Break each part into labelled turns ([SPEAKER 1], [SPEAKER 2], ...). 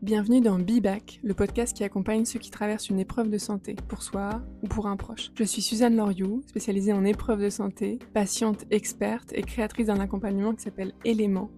[SPEAKER 1] Bienvenue dans Be Back, le podcast qui accompagne ceux qui traversent une épreuve de santé, pour soi ou pour un proche. Je suis Suzanne Loriou, spécialisée en épreuves de santé, patiente experte et créatrice d'un accompagnement qui s'appelle Éléments.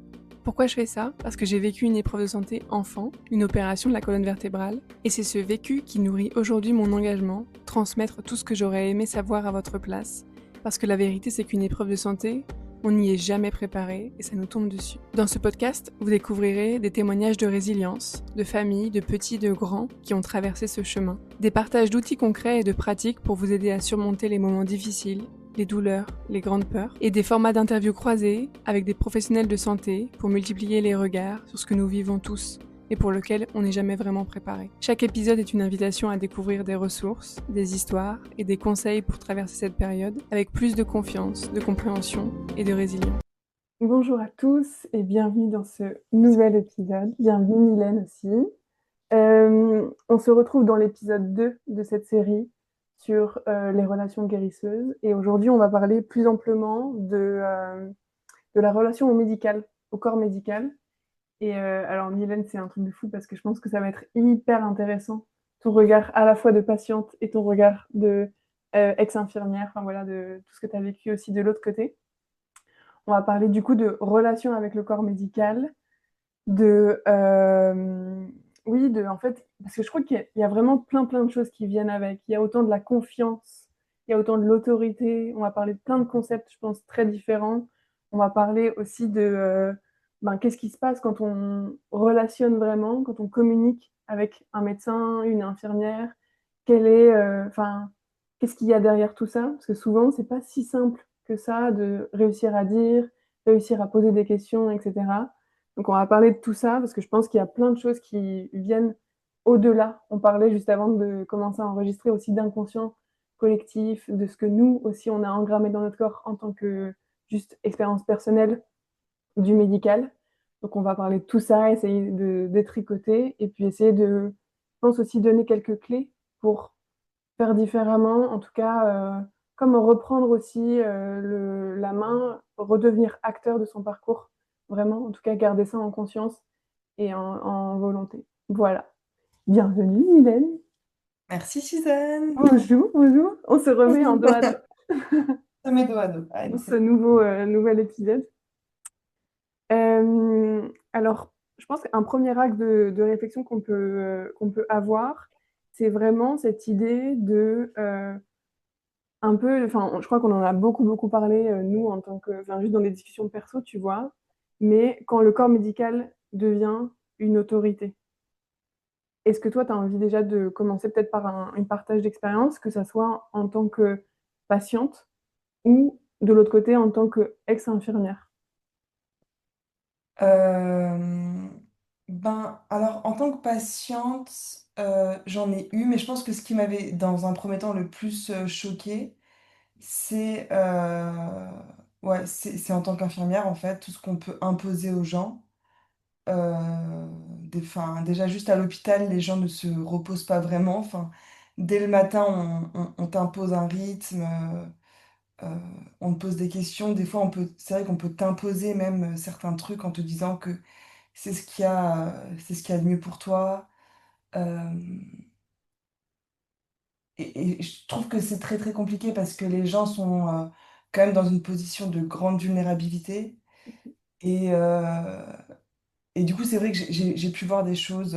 [SPEAKER 1] Pourquoi je fais ça? Parce que j'ai vécu une épreuve de santé enfant, une opération de la colonne vertébrale, et c'est ce vécu qui nourrit aujourd'hui mon engagement, transmettre tout ce que j'aurais aimé savoir à votre place. Parce que la vérité, c'est qu'une épreuve de santé, on n'y est jamais préparé et ça nous tombe dessus. Dans ce podcast, vous découvrirez des témoignages de résilience, de familles, de petits, de grands qui ont traversé ce chemin. Des partages d'outils concrets et de pratiques pour vous aider à surmonter les moments difficiles, les douleurs, les grandes peurs, et des formats d'interviews croisés avec des professionnels de santé pour multiplier les regards sur ce que nous vivons tous et pour lequel on n'est jamais vraiment préparé. Chaque épisode est une invitation à découvrir des ressources, des histoires et des conseils pour traverser cette période avec plus de confiance, de compréhension et de résilience. Bonjour à tous et bienvenue dans ce nouvel épisode. Bienvenue Mylène aussi. On se retrouve dans l'épisode 2 de cette série sur les relations guérisseuses et aujourd'hui on va parler plus amplement de la relation au médical, au corps médical. Et alors, Mylène, c'est un truc de fou parce que je pense que ça va être hyper intéressant. Ton regard à la fois de patiente et ton regard de ex-infirmière, enfin voilà, de tout ce que tu as vécu aussi de l'autre côté. On va parler du coup de relation avec le corps médical, de. Oui, de, en fait, parce que je crois qu'il y a vraiment plein de choses qui viennent avec. Il y a autant de la confiance, il y a autant de l'autorité. On va parler de plein de concepts, je pense, très différents. On va parler aussi de qu'est-ce qui se passe quand on relationne vraiment, quand on communique avec un médecin, une infirmière. Qu'est-ce qu'il y a derrière tout ça? Parce que souvent, c'est pas si simple que ça de réussir à dire, réussir à poser des questions, etc. Donc, on va parler de tout ça parce que je pense qu'il y a plein de choses qui viennent au-delà. On parlait juste avant de commencer à enregistrer aussi d'inconscient collectif, de ce que nous aussi on a engrammé dans notre corps en tant que juste expérience personnelle du médical. Donc, on va parler de tout ça, essayer de détricoter et puis essayer de, je pense aussi, donner quelques clés pour faire différemment. En tout cas, comme reprendre aussi la main, redevenir acteur de son parcours. Vraiment, en tout cas, garder ça en conscience et en volonté. Voilà. Bienvenue, Mylène.
[SPEAKER 2] Merci Suzanne.
[SPEAKER 1] Bonjour, bonjour. On se remet en dos à dos
[SPEAKER 2] Ça met dos à dos. Allez,
[SPEAKER 1] pour ce
[SPEAKER 2] c'est parti.
[SPEAKER 1] nouvel épisode. Alors, je pense qu'un premier acte de réflexion qu'on peut avoir, c'est vraiment cette idée de un peu, enfin, je crois qu'on en a beaucoup parlé, nous, en tant que, enfin, juste dans des discussions perso, tu vois, mais quand le corps médical devient une autorité. Est-ce que toi, tu as envie déjà de commencer peut-être par un partage d'expérience, que ça soit en tant que patiente ou de l'autre côté en tant qu'ex-infirmière?
[SPEAKER 2] Euh, alors, en tant que patiente, j'en ai eu, mais je pense que ce qui m'avait, dans un premier temps, le plus choqué, c'est c'est en tant qu'infirmière, en fait, tout ce qu'on peut imposer aux gens. Déjà, juste à l'hôpital, les gens ne se reposent pas vraiment. Enfin, dès le matin, on t'impose un rythme. Euh, on te pose des questions, des fois c'est vrai qu'on peut t'imposer même certains trucs en te disant que c'est ce qu'il y a de mieux pour toi. Euh, et je trouve que c'est très compliqué parce que les gens sont quand même dans une position de grande vulnérabilité. Et, euh, et du coup, c'est vrai que j'ai pu voir des choses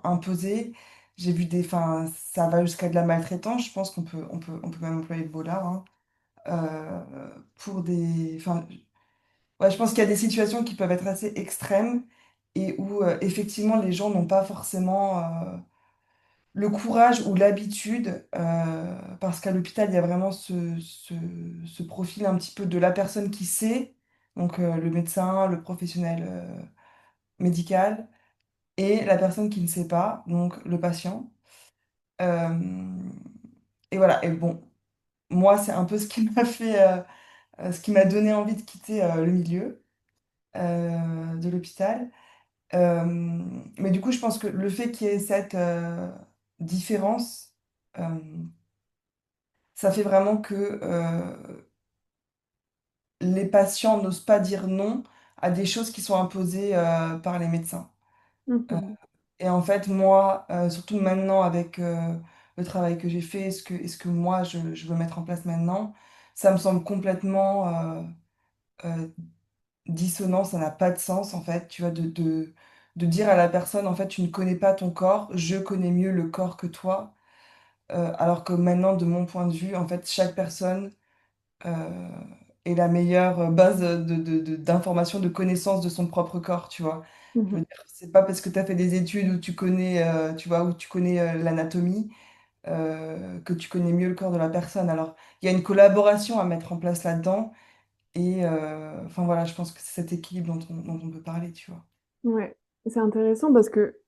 [SPEAKER 2] imposées. J'ai vu ça va jusqu'à de la maltraitance. Je pense on peut même employer le mot là, hein, pour ouais, je pense qu'il y a des situations qui peuvent être assez extrêmes et où effectivement les gens n'ont pas forcément le courage ou l'habitude, parce qu'à l'hôpital, il y a vraiment ce profil un petit peu de la personne qui sait, donc le médecin, le professionnel médical, et la personne qui ne sait pas, donc le patient. Euh, et voilà, et bon, moi, c'est un peu ce qui m'a ce qui m'a donné envie de quitter le milieu de l'hôpital. Euh, mais du coup, je pense que le fait qu'il y ait cette différence, euh, ça fait vraiment que les patients n'osent pas dire non à des choses qui sont imposées par les médecins. Euh,
[SPEAKER 1] Mhm.
[SPEAKER 2] Et en fait, moi, surtout maintenant avec le travail que j'ai fait, est-ce que moi je veux mettre en place maintenant, ça me semble complètement euh, dissonant, ça n'a pas de sens en fait, tu vois, de dire à la personne, en fait, tu ne connais pas ton corps, je connais mieux le corps que toi. Alors que maintenant, de mon point de vue, en fait, chaque personne euh, est la meilleure base d'information, de connaissance de son propre corps, tu vois. Je veux
[SPEAKER 1] Mhm.
[SPEAKER 2] dire, c'est pas parce que tu as fait des études où tu connais, tu vois, où tu connais l'anatomie, que tu connais mieux le corps de la personne. Alors, il y a une collaboration à mettre en place là-dedans. Et enfin voilà, je pense que c'est cet équilibre dont on peut parler, tu vois.
[SPEAKER 1] Ouais, c'est intéressant parce que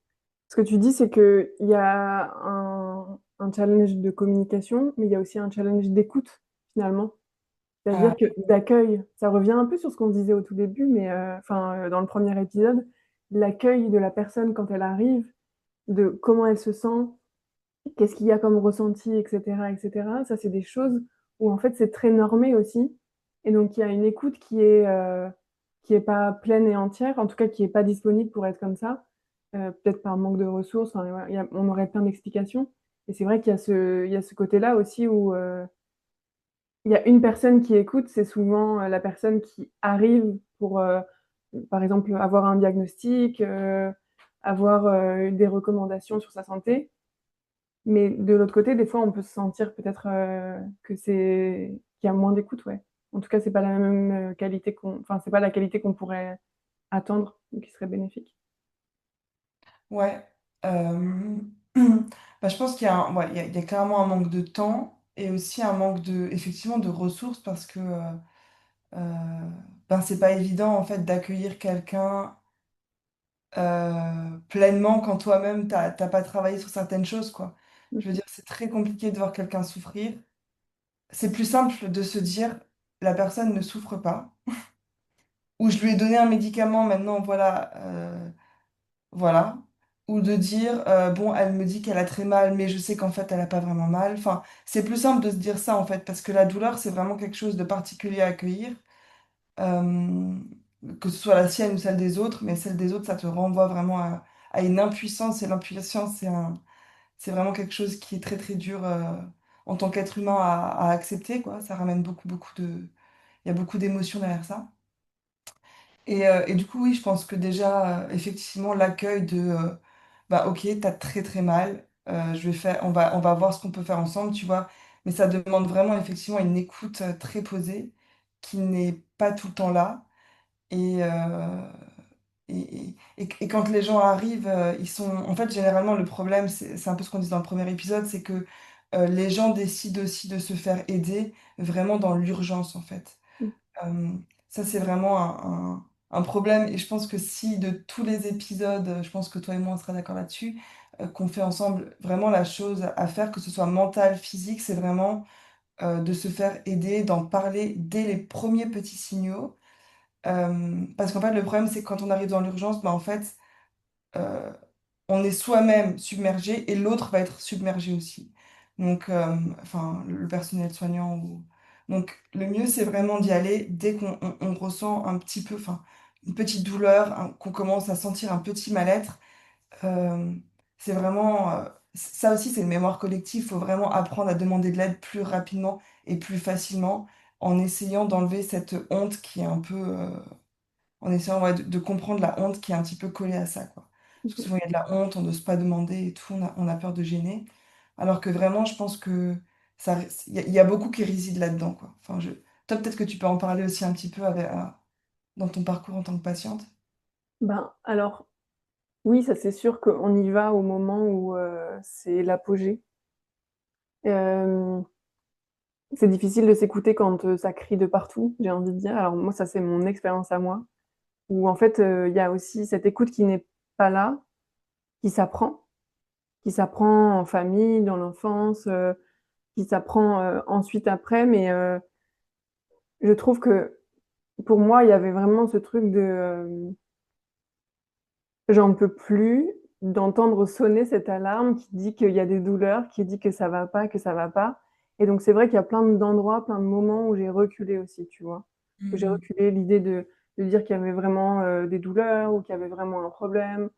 [SPEAKER 1] ce que tu dis, c'est qu'il y a un challenge de communication, mais il y a aussi un challenge d'écoute, finalement.
[SPEAKER 2] Ah,
[SPEAKER 1] C'est-à-dire que d'accueil, ça revient un peu sur ce qu'on disait au tout début, mais dans le premier épisode, l'accueil de la personne quand elle arrive, de comment elle se sent, qu'est-ce qu'il y a comme ressenti, etc., etc. Ça, c'est des choses où en fait c'est très normé aussi. Et donc il y a une écoute qui est pas pleine et entière, en tout cas qui est pas disponible pour être comme ça, peut-être par manque de ressources. Enfin, voilà, on aurait plein d'explications. Et c'est vrai il y a ce côté-là aussi où il y a une personne qui écoute, c'est souvent la personne qui arrive pour, par exemple, avoir un diagnostic, avoir des recommandations sur sa santé. Mais de l'autre côté, des fois, on peut se sentir peut-être qu'il y a moins d'écoute, ouais. En tout cas, c'est pas la même qualité enfin, c'est pas la qualité qu'on pourrait attendre ou qui serait bénéfique.
[SPEAKER 2] ouais. Euh, bah, je pense qu'il y a, ouais, il y a clairement un manque de temps et aussi un manque effectivement, de ressources parce que ben, c'est pas évident en fait d'accueillir quelqu'un pleinement quand toi-même t'as pas travaillé sur certaines choses, quoi. Je veux dire, c'est très compliqué de voir quelqu'un souffrir. C'est plus simple de se dire la personne ne souffre pas. Ou je lui ai donné un médicament, maintenant, voilà, voilà. Ou de dire, bon, elle me dit qu'elle a très mal, mais je sais qu'en fait, elle n'a pas vraiment mal. Enfin, c'est plus simple de se dire ça, en fait, parce que la douleur, c'est vraiment quelque chose de particulier à accueillir, euh, que ce soit la sienne ou celle des autres, mais celle des autres, ça te renvoie vraiment à une impuissance, et l'impuissance, c'est vraiment quelque chose qui est très, très dur, en tant qu'être humain à accepter, quoi. Ça ramène beaucoup, beaucoup il y a beaucoup d'émotions derrière ça. Et du coup, oui, je pense que déjà, effectivement, l'accueil bah, ok, t'as très très mal, on va voir ce qu'on peut faire ensemble, tu vois, mais ça demande vraiment effectivement une écoute très posée, qui n'est pas tout le temps là. Et, et quand les gens arrivent, ils sont, en fait, généralement, le problème, c'est un peu ce qu'on dit dans le premier épisode, c'est que les gens décident aussi de se faire aider vraiment dans l'urgence, en fait.
[SPEAKER 1] Mm.
[SPEAKER 2] Euh, Ça, c'est vraiment un problème. Et je pense que si de tous les épisodes, je pense que toi et moi, on sera d'accord là-dessus, qu'on fait ensemble, vraiment la chose à faire, que ce soit mental, physique, c'est vraiment de se faire aider, d'en parler dès les premiers petits signaux. Parce qu'en fait, le problème, c'est que quand on arrive dans l'urgence, bah, en fait, euh, on est soi-même submergé et l'autre va être submergé aussi. Donc, enfin, le personnel soignant. Donc, le mieux, c'est vraiment d'y aller dès qu'on ressent un petit peu, enfin, une petite douleur, qu'on commence à sentir un petit mal-être. Euh, c'est vraiment, ça aussi, c'est une mémoire collective. Il faut vraiment apprendre à demander de l'aide plus rapidement et plus facilement en essayant d'enlever cette honte qui est un peu, en essayant ouais, de comprendre la honte qui est un petit peu collée à ça, quoi. Parce que
[SPEAKER 1] Mhm.
[SPEAKER 2] souvent, il y a de la honte, on n'ose pas demander et tout, on a peur de gêner. Alors que vraiment, je pense que il y a beaucoup qui résident là-dedans, quoi. Enfin, toi, peut-être que tu peux en parler aussi un petit peu dans ton parcours en tant que patiente.
[SPEAKER 1] Ben, alors, oui, ça c'est sûr qu'on y va au moment où c'est l'apogée. Euh, c'est difficile de s'écouter quand ça crie de partout, j'ai envie de dire. Alors moi, ça c'est mon expérience à moi, où en fait, il y a aussi cette écoute qui n'est pas là, qui s'apprend, qui s'apprend en famille, dans l'enfance, qui s'apprend ensuite après. Mais je trouve que pour moi, il y avait vraiment ce truc de j'en peux plus d'entendre sonner cette alarme qui dit qu'il y a des douleurs, qui dit que ça va pas, que ça va pas. Et donc c'est vrai qu'il y a plein d'endroits, plein de moments où j'ai reculé aussi, tu vois. Où j'ai
[SPEAKER 2] Mhm.
[SPEAKER 1] reculé l'idée de dire qu'il y avait vraiment des douleurs ou qu'il y avait vraiment un problème.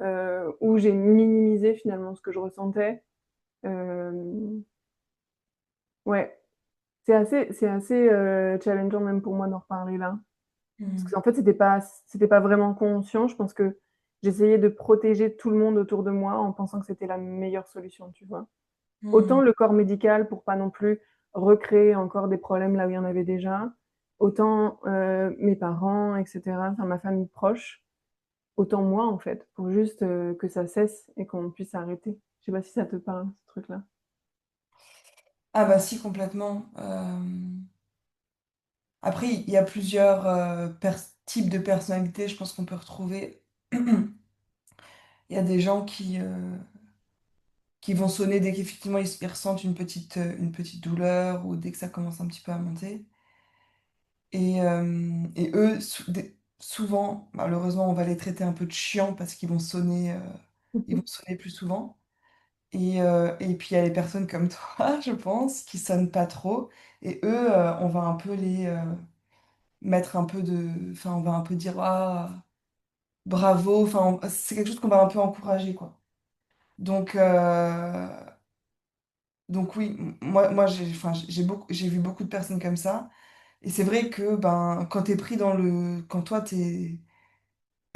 [SPEAKER 1] où j'ai minimisé finalement ce que je ressentais. Euh, ouais, c'est assez challengeant même pour moi d'en reparler là. Parce
[SPEAKER 2] Mhm.
[SPEAKER 1] qu'en fait, c'était pas vraiment conscient. Je pense que j'essayais de protéger tout le monde autour de moi en pensant que c'était la meilleure solution, tu vois. Autant
[SPEAKER 2] Mhm.
[SPEAKER 1] le corps médical pour pas non plus recréer encore des problèmes là où il y en avait déjà, autant mes parents, etc., enfin ma famille proche, autant moi en fait, pour juste que ça cesse et qu'on puisse arrêter. Je sais pas si ça te parle, ce truc-là.
[SPEAKER 2] Ah bah si, complètement. Après, il y a plusieurs types de personnalités, je pense qu'on peut retrouver. Il y a des gens qui vont sonner dès qu'effectivement ils ressentent une petite douleur ou dès que ça commence un petit peu à monter. Et eux, souvent, malheureusement, on va les traiter un peu de chiants parce qu'ils vont ils vont sonner plus souvent. Et puis il y a les personnes comme toi, je pense, qui sonnent pas trop. Et eux, on va un peu les mettre un peu de... Enfin, on va un peu dire, ah, bravo. Enfin, c'est quelque chose qu'on va un peu encourager, quoi. Donc, euh, donc oui, moi enfin, j'ai vu beaucoup de personnes comme ça. Et c'est vrai que ben, quand t'es pris dans le... Quand toi, t'es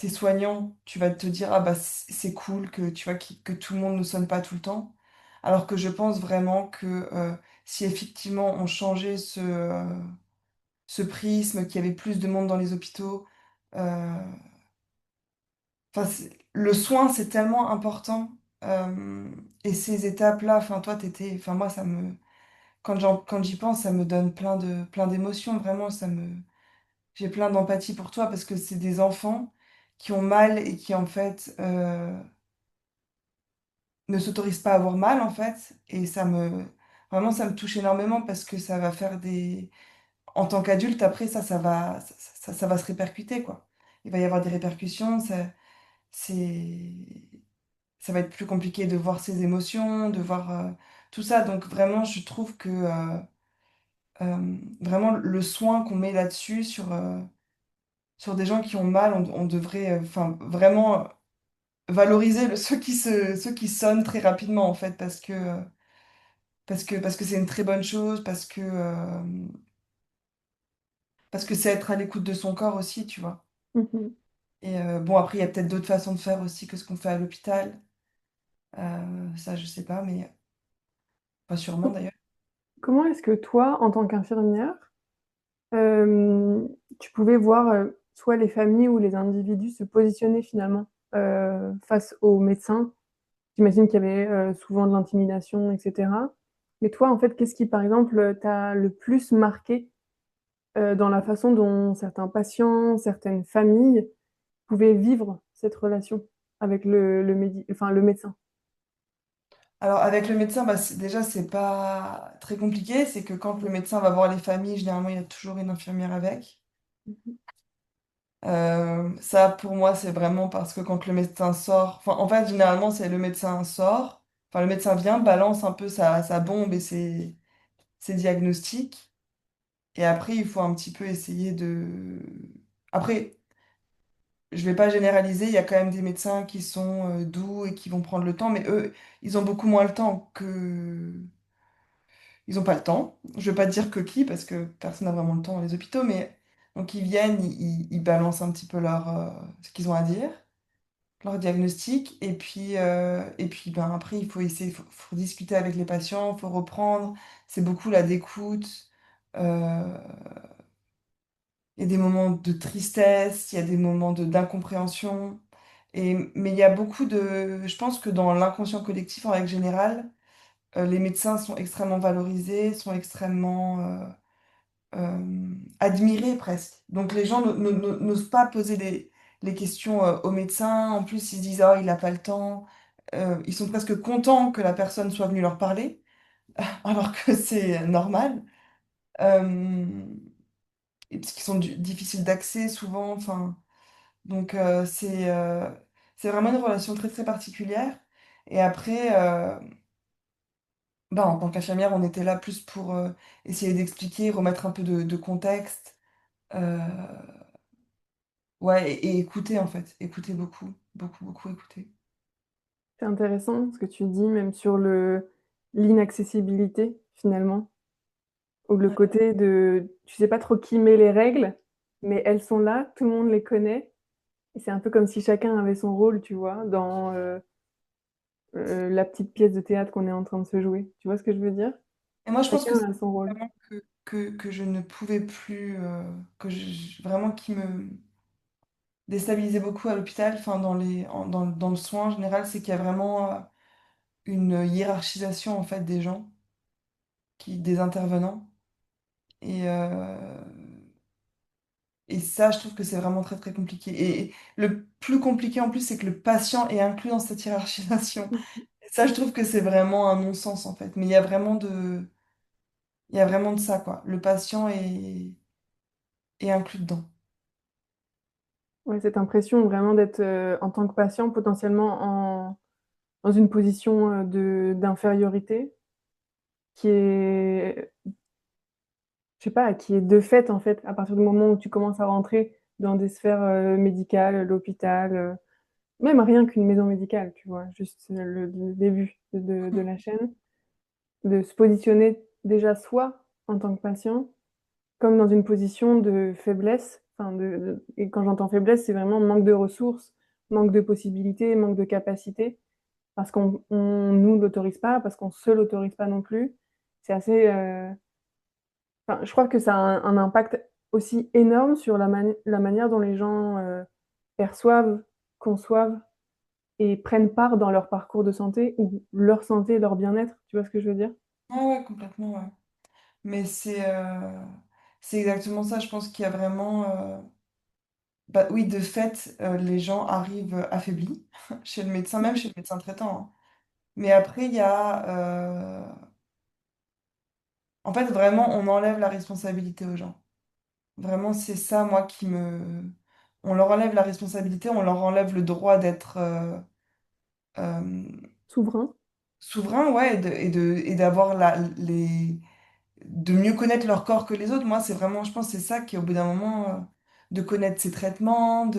[SPEAKER 2] soignant, tu vas te dire, ah bah c'est cool que, tu vois, que tout le monde ne sonne pas tout le temps. Alors que je pense vraiment que si effectivement on changeait ce prisme, qu'il y avait plus de monde dans les hôpitaux, euh, enfin, le soin, c'est tellement important. Et ces étapes-là, enfin, toi, enfin, moi, quand j'y pense, ça me donne plein d'émotions. Vraiment, j'ai plein d'empathie pour toi parce que c'est des enfants qui ont mal et qui, en fait, ne s'autorisent pas à avoir mal, en fait. Et vraiment, ça me touche énormément parce que ça va faire en tant qu'adulte, après, ça va se répercuter, quoi. Il va y avoir des répercussions. C'est ça va être plus compliqué de voir ses émotions, de voir tout ça. Donc vraiment, je trouve que vraiment le soin qu'on met là-dessus sur des gens qui ont mal, on devrait enfin vraiment valoriser ceux qui sonnent très rapidement en fait parce que c'est une très bonne chose, parce que c'est être à l'écoute de son corps aussi, tu vois.
[SPEAKER 1] Mhm.
[SPEAKER 2] Et bon, après, il y a peut-être d'autres façons de faire aussi que ce qu'on fait à l'hôpital. Ça, je sais pas, mais pas sûrement d'ailleurs.
[SPEAKER 1] Comment est-ce que toi, en tant qu'infirmière, euh, tu pouvais voir soit les familles ou les individus se positionner finalement face aux médecins? J'imagine qu'il y avait souvent de l'intimidation, etc. Mais toi, en fait, qu'est-ce qui, par exemple, t'a le plus marqué dans la façon dont certains patients, certaines familles pouvaient vivre cette relation avec enfin, le médecin?
[SPEAKER 2] Alors, avec le médecin, bah, déjà, c'est pas très compliqué. C'est que quand le médecin va voir les familles, généralement, il y a toujours une infirmière avec. Ça, pour moi, c'est vraiment parce que quand le médecin sort, enfin, en fait, généralement, c'est le médecin sort, enfin, le médecin vient, balance un peu sa bombe et ses diagnostics. Et après, il faut un petit peu essayer de... Après, je vais pas généraliser, il y a quand même des médecins qui sont doux et qui vont prendre le temps, mais eux, ils ont beaucoup moins le temps que... Ils n'ont pas le temps. Je veux pas dire que qui, parce que personne n'a vraiment le temps dans les hôpitaux, mais donc ils viennent, ils balancent un petit peu ce qu'ils ont à dire, leur diagnostic, et puis ben, après, il faut essayer, faut discuter avec les patients, il faut reprendre. C'est beaucoup la d'écoute. Euh, il y a des moments de tristesse, il y a des moments d'incompréhension. Mais il y a beaucoup de... Je pense que dans l'inconscient collectif, en règle générale, les médecins sont extrêmement valorisés, sont extrêmement admirés presque. Donc les gens n'osent pas poser les questions aux médecins. En plus, ils se disent, oh, il n'a pas le temps. Ils sont presque contents que la personne soit venue leur parler, alors que c'est normal. Euh, et parce qu'ils sont difficiles d'accès souvent. Enfin, donc c'est vraiment une relation très très particulière. Et après, bah, en tant qu'infirmière, on était là plus pour essayer d'expliquer, remettre un peu de contexte. Euh, ouais, et écouter en fait. Écouter beaucoup, beaucoup, beaucoup écouter.
[SPEAKER 1] C'est intéressant ce que tu dis, même sur l'inaccessibilité, finalement, ou le
[SPEAKER 2] Ouais.
[SPEAKER 1] côté de tu sais pas trop qui met les règles, mais elles sont là, tout le monde les connaît, et c'est un peu comme si chacun avait son rôle, tu vois, dans la petite pièce de théâtre qu'on est en train de se jouer. Tu vois ce que je veux dire?
[SPEAKER 2] Et moi, je pense que
[SPEAKER 1] Chacun
[SPEAKER 2] c'est
[SPEAKER 1] a son rôle.
[SPEAKER 2] vraiment que je ne pouvais plus, vraiment qui me déstabilisait beaucoup à l'hôpital, enfin dans le soin en général, c'est qu'il y a vraiment une hiérarchisation en fait des gens, des intervenants. Et, et ça, je trouve que c'est vraiment très très compliqué. Et le plus compliqué en plus, c'est que le patient est inclus dans cette hiérarchisation. Et ça, je trouve que c'est vraiment un non-sens en fait. Mais il y a vraiment de ça, quoi. Le patient est inclus dedans.
[SPEAKER 1] Ouais, cette impression vraiment d'être en tant que patient potentiellement dans une position d'infériorité qui est, je sais pas, qui est de fait en fait, à partir du moment où tu commences à rentrer dans des sphères médicales, l'hôpital, même rien qu'une maison médicale, tu vois, juste le début de la chaîne, de se positionner déjà soi en tant que patient comme dans une position de faiblesse. Enfin, et quand j'entends faiblesse, c'est vraiment manque de ressources, manque de possibilités, manque de capacités, parce qu'on nous l'autorise pas, parce qu'on se l'autorise pas non plus. C'est assez. Enfin, je crois que ça a un impact aussi énorme sur la manière dont les gens perçoivent, conçoivent et prennent part dans leur parcours de santé ou leur santé, leur bien-être. Tu vois ce que je veux dire?
[SPEAKER 2] Ah ouais, complètement, ouais. Mais c'est exactement ça. Je pense qu'il y a vraiment. Bah, oui, de fait, les gens arrivent affaiblis chez le médecin, même chez le médecin traitant, hein. Mais après, il y a. En fait, vraiment, on enlève la responsabilité aux gens. Vraiment, c'est ça, moi, qui me. On leur enlève la responsabilité, on leur enlève le droit d'être euh,
[SPEAKER 1] Souverain.
[SPEAKER 2] souverain, ouais, et d'avoir de mieux connaître leur corps que les autres. Moi, c'est vraiment, je pense, que c'est ça qui, au bout d'un moment, de connaître ses traitements,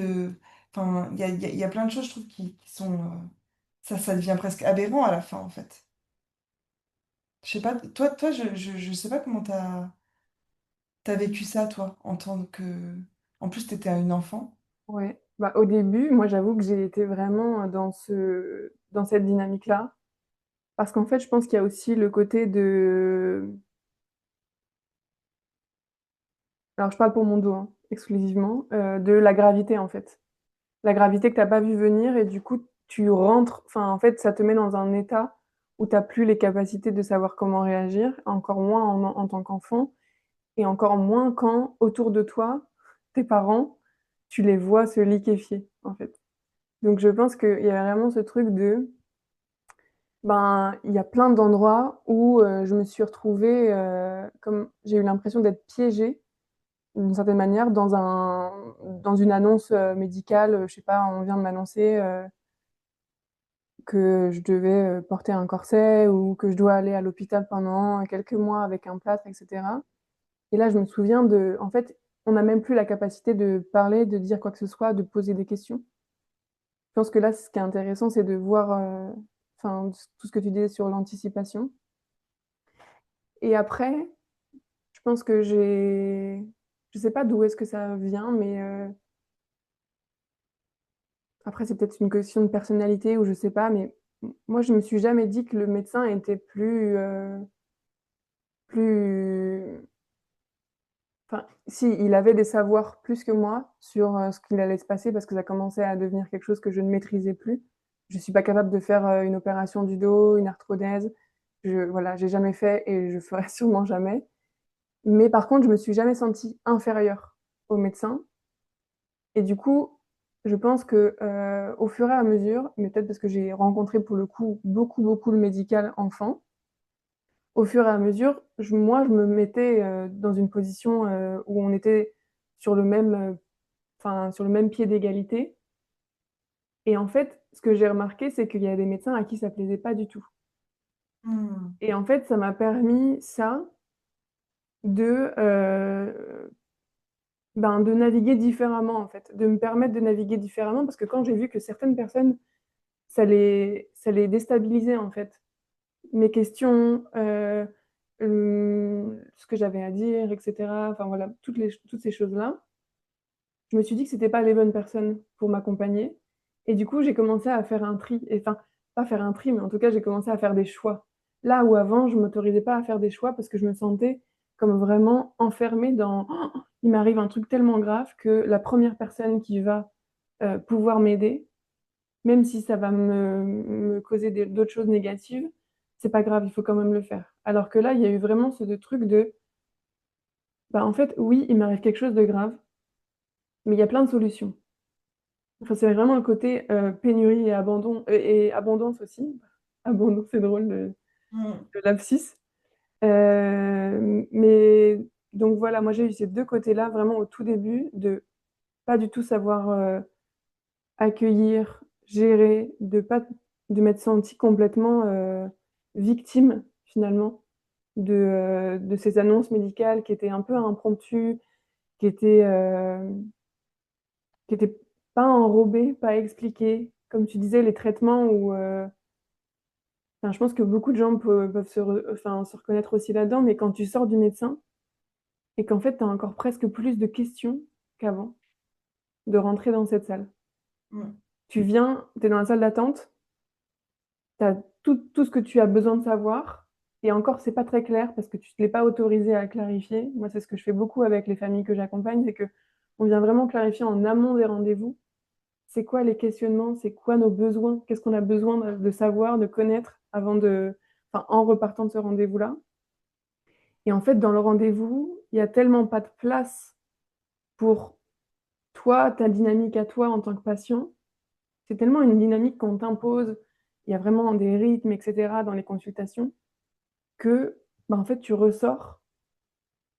[SPEAKER 2] enfin, il y a plein de choses, je trouve, qui sont, ça devient presque aberrant à la fin, en fait. Je sais pas, toi, je sais pas comment t'as vécu ça, toi, en tant que, en plus, t'étais une enfant.
[SPEAKER 1] Ouais. Bah, au début, moi, j'avoue que j'ai été vraiment dans cette dynamique-là. Parce qu'en fait, je pense qu'il y a aussi le côté de... Alors, je parle pour mon dos, hein, exclusivement, de la gravité, en fait. La gravité que t'as pas vu venir et du coup, tu rentres... Enfin, en fait, ça te met dans un état où t'as plus les capacités de savoir comment réagir, encore moins en tant qu'enfant, et encore moins quand, autour de toi, tes parents, tu les vois se liquéfier, en fait. Donc, je pense qu'il y a vraiment ce truc de... Ben, il y a plein d'endroits où je me suis retrouvée, comme j'ai eu l'impression d'être piégée d'une certaine manière dans une annonce médicale. Je sais pas, on vient de m'annoncer que je devais porter un corset ou que je dois aller à l'hôpital pendant quelques mois avec un plâtre, etc. Et là, je me souviens en fait, on n'a même plus la capacité de parler, de dire quoi que ce soit, de poser des questions. Je pense que là, ce qui est intéressant, c'est de voir, enfin, tout ce que tu disais sur l'anticipation. Et après, je pense que je sais pas d'où est-ce que ça vient, mais après, c'est peut-être une question de personnalité ou je sais pas, mais moi, je me suis jamais dit que le médecin était plus... Enfin, si, il avait des savoirs plus que moi sur ce qu'il allait se passer parce que ça commençait à devenir quelque chose que je ne maîtrisais plus. Je suis pas capable de faire une opération du dos, une arthrodèse. Voilà, j'ai jamais fait et je ferai sûrement jamais. Mais par contre, je me suis jamais sentie inférieure au médecin. Et du coup, je pense que au fur et à mesure, mais peut-être parce que j'ai rencontré pour le coup beaucoup le médical enfant, au fur et à mesure, moi, je me mettais dans une position où on était sur le même, enfin, sur le même pied d'égalité. Et en fait, ce que j'ai remarqué, c'est qu'il y a des médecins à qui ça plaisait pas du tout.
[SPEAKER 2] Hmm.
[SPEAKER 1] Et en fait, ça m'a permis ça de ben, de naviguer différemment en fait, de me permettre de naviguer différemment parce que quand j'ai vu que certaines personnes ça les déstabilisait en fait. Mes questions, ce que j'avais à dire, etc. Enfin voilà, toutes ces choses-là. Je me suis dit que c'était pas les bonnes personnes pour m'accompagner. Et du coup, j'ai commencé à faire un tri. Et, enfin, pas faire un tri, mais en tout cas, j'ai commencé à faire des choix. Là où avant, je m'autorisais pas à faire des choix parce que je me sentais comme vraiment enfermée dans oh, il m'arrive un truc tellement grave que la première personne qui va pouvoir m'aider, même si ça va me causer d'autres choses négatives, c'est pas grave, il faut quand même le faire. Alors que là, il y a eu vraiment ce truc de bah en fait, oui, il m'arrive quelque chose de grave, mais il y a plein de solutions. Enfin, c'est vraiment le côté pénurie et abandon et abondance aussi. Abondance, c'est drôle
[SPEAKER 2] Mm.
[SPEAKER 1] de lapsus. Mais donc voilà, moi j'ai eu ces deux côtés-là vraiment au tout début de pas du tout savoir accueillir, gérer, de m'être sentie complètement victime finalement de ces annonces médicales qui étaient un peu impromptues, qui étaient, euh, qui étaient pas enrobées, pas expliquées. Comme tu disais, les traitements où enfin, je pense que beaucoup de gens peuvent enfin, se reconnaître aussi là-dedans, mais quand tu sors du médecin et qu'en fait, tu as encore presque plus de questions qu'avant de rentrer dans cette salle.
[SPEAKER 2] Mm.
[SPEAKER 1] Tu viens, tu es dans la salle d'attente, tu as tout ce que tu as besoin de savoir, et encore, c'est pas très clair parce que tu ne l'es pas autorisé à clarifier. Moi, c'est ce que je fais beaucoup avec les familles que j'accompagne, c'est que on vient vraiment clarifier en amont des rendez-vous. C'est quoi les questionnements, c'est quoi nos besoins, qu'est-ce qu'on a besoin de savoir, de connaître enfin, en repartant de ce rendez-vous-là. Et en fait, dans le rendez-vous, il y a tellement pas de place pour toi, ta dynamique à toi en tant que patient. C'est tellement une dynamique qu'on t'impose. Il y a vraiment des rythmes, etc. dans les consultations que, bah, en fait, tu ressors.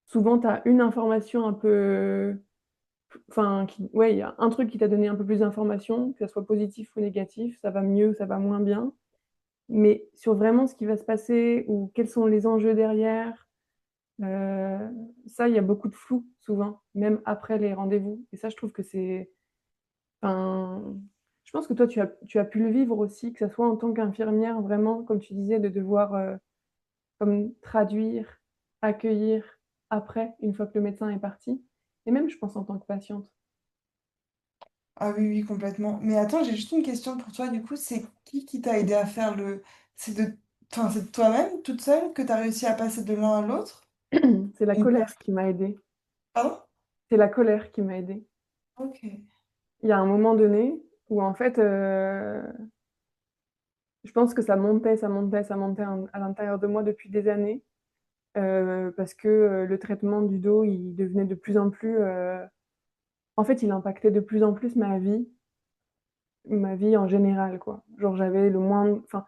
[SPEAKER 1] Souvent, tu as une information un peu. Enfin, ouais, il y a un truc qui t'a donné un peu plus d'informations, que ça soit positif ou négatif, ça va mieux, ça va moins bien. Mais sur vraiment ce qui va se passer ou quels sont les enjeux derrière, Euh, ça, il y a beaucoup de flou souvent, même après les rendez-vous. Et ça, je trouve que c'est. Enfin, je pense que toi, tu as pu le vivre aussi, que ce soit en tant qu'infirmière, vraiment, comme tu disais, de devoir comme traduire, accueillir après, une fois que le médecin est parti. Et même, je pense, en tant que patiente.
[SPEAKER 2] Ah oui, oui, complètement. Mais attends, j'ai juste une question pour toi. Du coup, c'est qui t'a aidé à faire le... C'est de... Enfin, c'est de toi-même, toute seule, que tu as réussi à passer de l'un à l'autre?
[SPEAKER 1] C'est la
[SPEAKER 2] Une
[SPEAKER 1] colère
[SPEAKER 2] personne...
[SPEAKER 1] qui m'a aidée.
[SPEAKER 2] Pardon?
[SPEAKER 1] C'est la colère qui m'a aidée.
[SPEAKER 2] Ok.
[SPEAKER 1] Il y a un moment donné où, en fait, je pense que ça montait, ça montait, ça montait à l'intérieur de moi depuis des années. Parce que le traitement du dos, il devenait de plus en plus... En fait, il impactait de plus en plus ma vie en général, quoi. Genre, j'avais le moins... Enfin,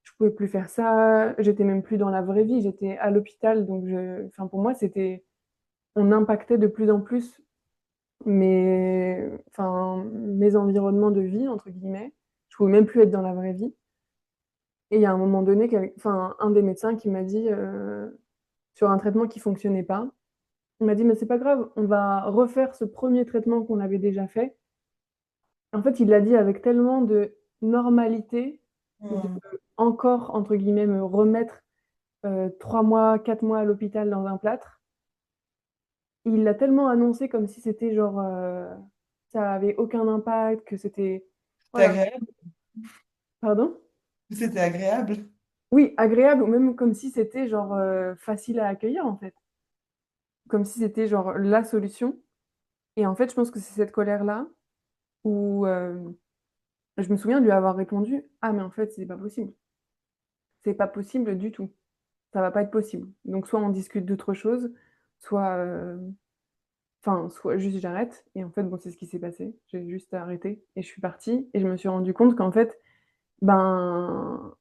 [SPEAKER 1] je pouvais plus faire ça, j'étais même plus dans la vraie vie, j'étais à l'hôpital, donc enfin, pour moi, c'était... On impactait de plus en plus enfin, mes environnements de vie, entre guillemets. Je pouvais même plus être dans la vraie vie. Et il y a un moment donné, enfin, un des médecins qui m'a dit, sur un traitement qui fonctionnait pas, il m'a dit, mais c'est pas grave, on va refaire ce premier traitement qu'on avait déjà fait. En fait, il l'a dit avec tellement de normalité, de
[SPEAKER 2] Hmm.
[SPEAKER 1] encore, entre guillemets, me remettre 3 mois, 4 mois à l'hôpital dans un plâtre. Il l'a tellement annoncé comme si c'était genre, ça avait aucun impact, que c'était,
[SPEAKER 2] C'était
[SPEAKER 1] voilà,
[SPEAKER 2] agréable?
[SPEAKER 1] pardon?
[SPEAKER 2] C'était agréable.
[SPEAKER 1] Oui, agréable, ou même comme si c'était genre facile à accueillir, en fait. Comme si c'était genre la solution. Et en fait, je pense que c'est cette colère-là où je me souviens de lui avoir répondu, ah, mais en fait, c'est pas possible. C'est pas possible du tout. Ça va pas être possible. Donc, soit on discute d'autre chose, soit, enfin, soit juste j'arrête. Et en fait, bon, c'est ce qui s'est passé. J'ai juste arrêté et je suis partie. Et je me suis rendu compte qu'en fait, ben,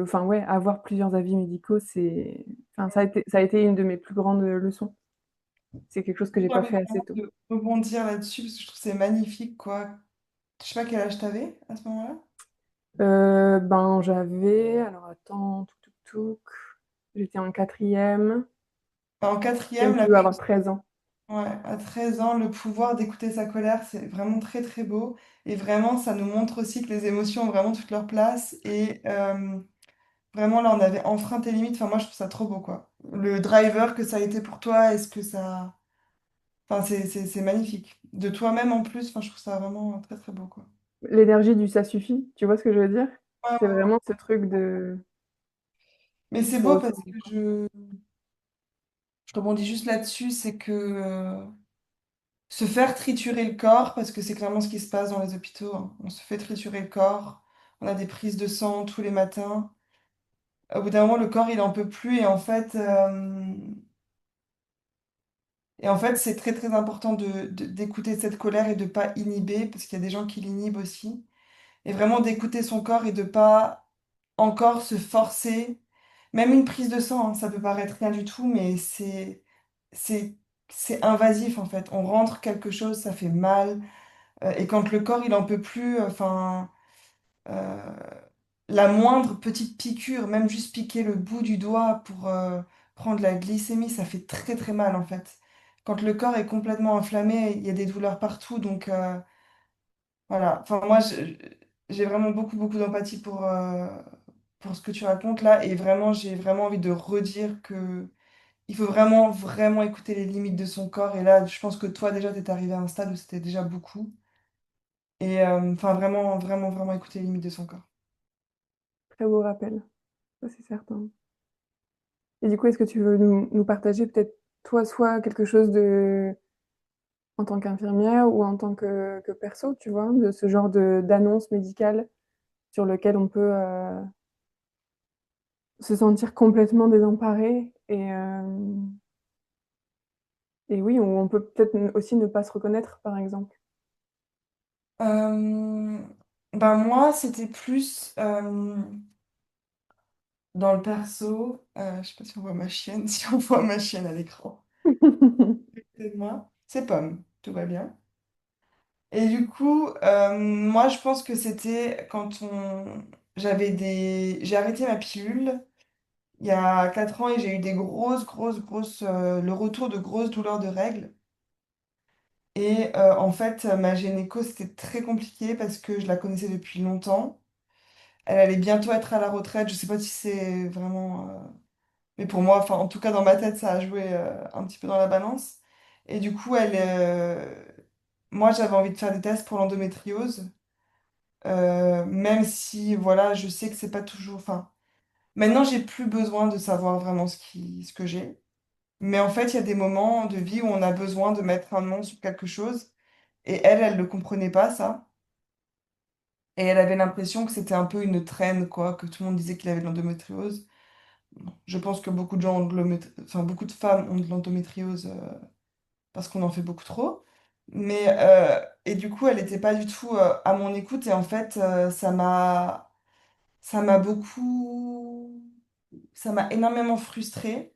[SPEAKER 1] enfin, ouais, avoir plusieurs avis médicaux, enfin, ça a été une de mes plus grandes leçons. C'est quelque chose que j'ai
[SPEAKER 2] Moi,
[SPEAKER 1] pas
[SPEAKER 2] avec
[SPEAKER 1] fait assez
[SPEAKER 2] vraiment
[SPEAKER 1] tôt.
[SPEAKER 2] de rebondir là-dessus, parce que je trouve que c'est magnifique, quoi. Je sais pas quel âge t'avais à ce moment-là.
[SPEAKER 1] Ben, alors attends, touc. J'étais en quatrième.
[SPEAKER 2] Enfin, en
[SPEAKER 1] Même
[SPEAKER 2] quatrième,
[SPEAKER 1] tu
[SPEAKER 2] la
[SPEAKER 1] veux avoir 13 ans.
[SPEAKER 2] Ouais, à 13 ans, le pouvoir d'écouter sa colère, c'est vraiment très très beau. Et vraiment, ça nous montre aussi que les émotions ont vraiment toute leur place. Et vraiment, là, on avait enfreint tes limites. Enfin, moi, je trouve ça trop beau, quoi. Le driver que ça a été pour toi, est-ce que ça... Enfin, c'est magnifique. De toi-même en plus, enfin, je trouve ça vraiment très très beau, quoi.
[SPEAKER 1] L'énergie du ça suffit, tu vois ce que je veux dire?
[SPEAKER 2] Ouais,
[SPEAKER 1] C'est
[SPEAKER 2] ouais, ouais.
[SPEAKER 1] vraiment ce truc de
[SPEAKER 2] Mais c'est
[SPEAKER 1] faut
[SPEAKER 2] beau parce
[SPEAKER 1] retourner.
[SPEAKER 2] que je rebondis juste là-dessus, c'est que se faire triturer le corps, parce que c'est clairement ce qui se passe dans les hôpitaux, hein. On se fait triturer le corps, on a des prises de sang tous les matins. Au bout d'un moment, le corps, il en peut plus et en fait, c'est très très important d'écouter cette colère et de pas inhiber, parce qu'il y a des gens qui l'inhibent aussi. Et vraiment d'écouter son corps et de pas encore se forcer. Même une prise de sang, hein, ça peut paraître rien du tout, mais c'est, c'est invasif en fait. On rentre quelque chose, ça fait mal. Et quand le corps, il en peut plus, enfin, euh, la moindre petite piqûre, même juste piquer le bout du doigt pour prendre la glycémie, ça fait très très mal en fait. Quand le corps est complètement inflammé, il y a des douleurs partout, donc voilà. Enfin, moi, j'ai vraiment beaucoup beaucoup d'empathie pour ce que tu racontes là, et vraiment, j'ai vraiment envie de redire que il faut vraiment vraiment écouter les limites de son corps. Et là, je pense que toi déjà, tu es arrivé à un stade où c'était déjà beaucoup. Et enfin, vraiment, vraiment, vraiment écouter les limites de son corps.
[SPEAKER 1] Très beau rappel, ça c'est certain. Et du coup, est-ce que tu veux nous partager peut-être toi, soit quelque chose de en tant qu'infirmière ou en tant que perso, tu vois, de ce genre d'annonce médicale sur lequel on peut se sentir complètement désemparé et oui, où on peut peut-être aussi ne pas se reconnaître, par exemple.
[SPEAKER 2] Euh, ben moi, c'était plus dans le perso. Je sais pas si on voit ma chienne, si on voit ma chienne à l'écran. C'est moi. C'est Pomme, tout va bien. Et du coup, moi, je pense que c'était quand j'ai arrêté ma pilule il y a 4 ans et j'ai eu des grosses, grosses, grosses, le retour de grosses douleurs de règles. Et en fait, ma gynéco, c'était très compliqué parce que je la connaissais depuis longtemps. Elle allait bientôt être à la retraite. Je sais pas si c'est vraiment... mais pour moi, enfin, en tout cas, dans ma tête, ça a joué un petit peu dans la balance. Et du coup, moi, j'avais envie de faire des tests pour l'endométriose. Même si, voilà, je sais que c'est pas toujours... Enfin, maintenant, j'ai plus besoin de savoir vraiment ce que j'ai. Mais en fait, il y a des moments de vie où on a besoin de mettre un nom sur quelque chose. Et elle ne le comprenait pas, ça. Et elle avait l'impression que c'était un peu une traîne, quoi, que tout le monde disait qu'il avait de l'endométriose. Je pense que beaucoup de gens ont enfin, beaucoup de femmes ont de l'endométriose parce qu'on en fait beaucoup trop. Mais, et du coup, elle n'était pas du tout à mon écoute. Et en fait, ça m'a beaucoup, ça m'a énormément frustrée.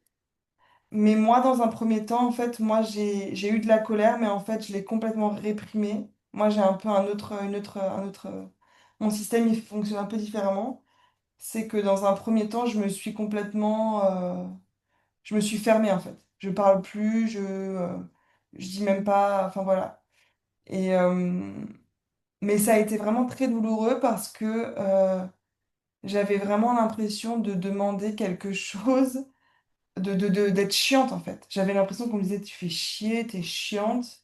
[SPEAKER 2] Mais moi, dans un premier temps, en fait, moi, j'ai eu de la colère, mais en fait, je l'ai complètement réprimée. Moi, j'ai un peu un autre, mon système, il fonctionne un peu différemment. C'est que dans un premier temps, je me suis fermée, en fait. Je parle plus, je dis même pas, enfin voilà. Et, mais ça a été vraiment très douloureux parce que j'avais vraiment l'impression de demander quelque chose d'être chiante en fait. J'avais l'impression qu'on me disait tu fais chier, t'es chiante.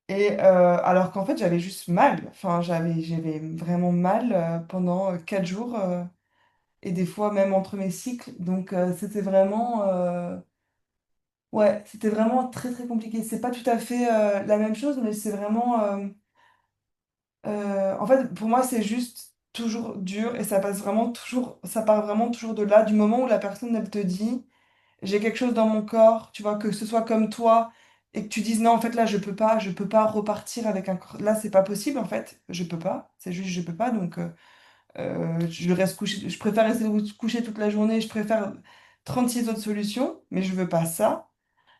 [SPEAKER 2] Et alors qu'en fait j'avais juste mal. Enfin j'avais vraiment mal pendant 4 jours et des fois même entre mes cycles. Donc c'était vraiment ouais, c'était vraiment très très compliqué. C'est pas tout à fait la même chose, mais c'est vraiment en fait pour moi c'est juste toujours dur et ça part vraiment toujours de là, du moment où la personne elle te dit j'ai quelque chose dans mon corps, tu vois, que ce soit comme toi, et que tu dises non, en fait, là, je peux pas repartir avec un corps. Là, c'est pas possible, en fait, je peux pas, c'est juste, je peux pas, donc je reste couché, je préfère rester couché toute la journée, je préfère 36 autres solutions, mais je veux pas ça.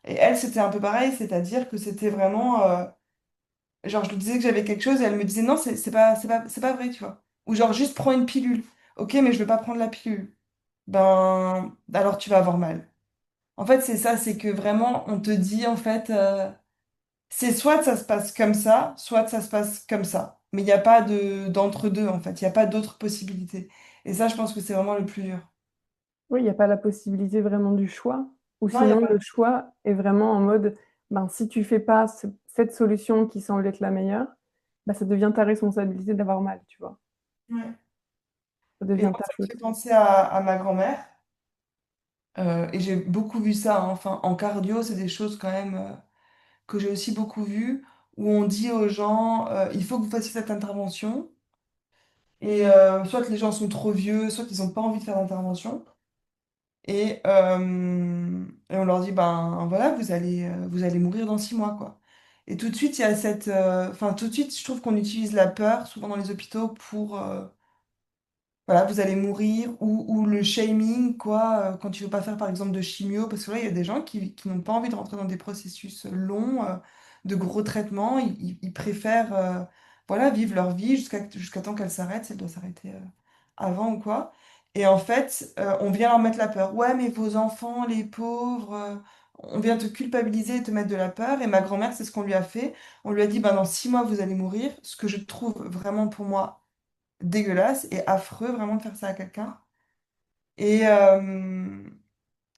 [SPEAKER 2] Et elle, c'était un peu pareil, c'est-à-dire que c'était vraiment, genre, je lui disais que j'avais quelque chose, et elle me disait non, c'est pas vrai, tu vois. Ou genre, juste prends une pilule. Ok, mais je veux pas prendre la pilule. Ben, alors tu vas avoir mal. En fait, c'est ça, c'est que vraiment, on te dit, en fait, c'est soit ça se passe comme ça, soit ça se passe comme ça. Mais il n'y a pas d'entre-deux, en fait. Il n'y a pas d'autres possibilités. Et ça, je pense que c'est vraiment le plus dur.
[SPEAKER 1] Oui, il n'y a pas la possibilité vraiment du choix. Ou
[SPEAKER 2] Non, il n'y a
[SPEAKER 1] sinon,
[SPEAKER 2] pas.
[SPEAKER 1] le choix est vraiment en mode, ben, si tu fais pas cette solution qui semble être la meilleure, ben, ça devient ta responsabilité d'avoir mal, tu vois.
[SPEAKER 2] Ouais.
[SPEAKER 1] Ça
[SPEAKER 2] Et
[SPEAKER 1] devient
[SPEAKER 2] moi,
[SPEAKER 1] ta
[SPEAKER 2] ça me
[SPEAKER 1] faute.
[SPEAKER 2] fait penser à ma grand-mère. Et j'ai beaucoup vu ça, hein. Enfin, en cardio, c'est des choses quand même que j'ai aussi beaucoup vues, où on dit aux gens, il faut que vous fassiez cette intervention. Et soit les gens sont trop vieux, soit ils n'ont pas envie de faire d'intervention. Et on leur dit, ben voilà, vous allez mourir dans 6 mois, quoi. Et tout de suite, il y a cette... Enfin, tout de suite, je trouve qu'on utilise la peur, souvent dans les hôpitaux, pour... voilà, vous allez mourir, ou le shaming, quoi, quand tu veux pas faire, par exemple, de chimio, parce que là, il y a des gens qui n'ont pas envie de rentrer dans des processus longs, de gros traitements. Ils préfèrent, voilà, vivre leur vie jusqu'à temps qu'elle s'arrête, si elle doit s'arrêter avant ou quoi. Et en fait, on vient leur mettre la peur. Ouais, mais vos enfants, les pauvres, on vient te culpabiliser et te mettre de la peur. Et ma grand-mère, c'est ce qu'on lui a fait. On lui a dit, ben, dans 6 mois, vous allez mourir. Ce que je trouve vraiment pour moi dégueulasse et affreux vraiment de faire ça à quelqu'un. Et, euh,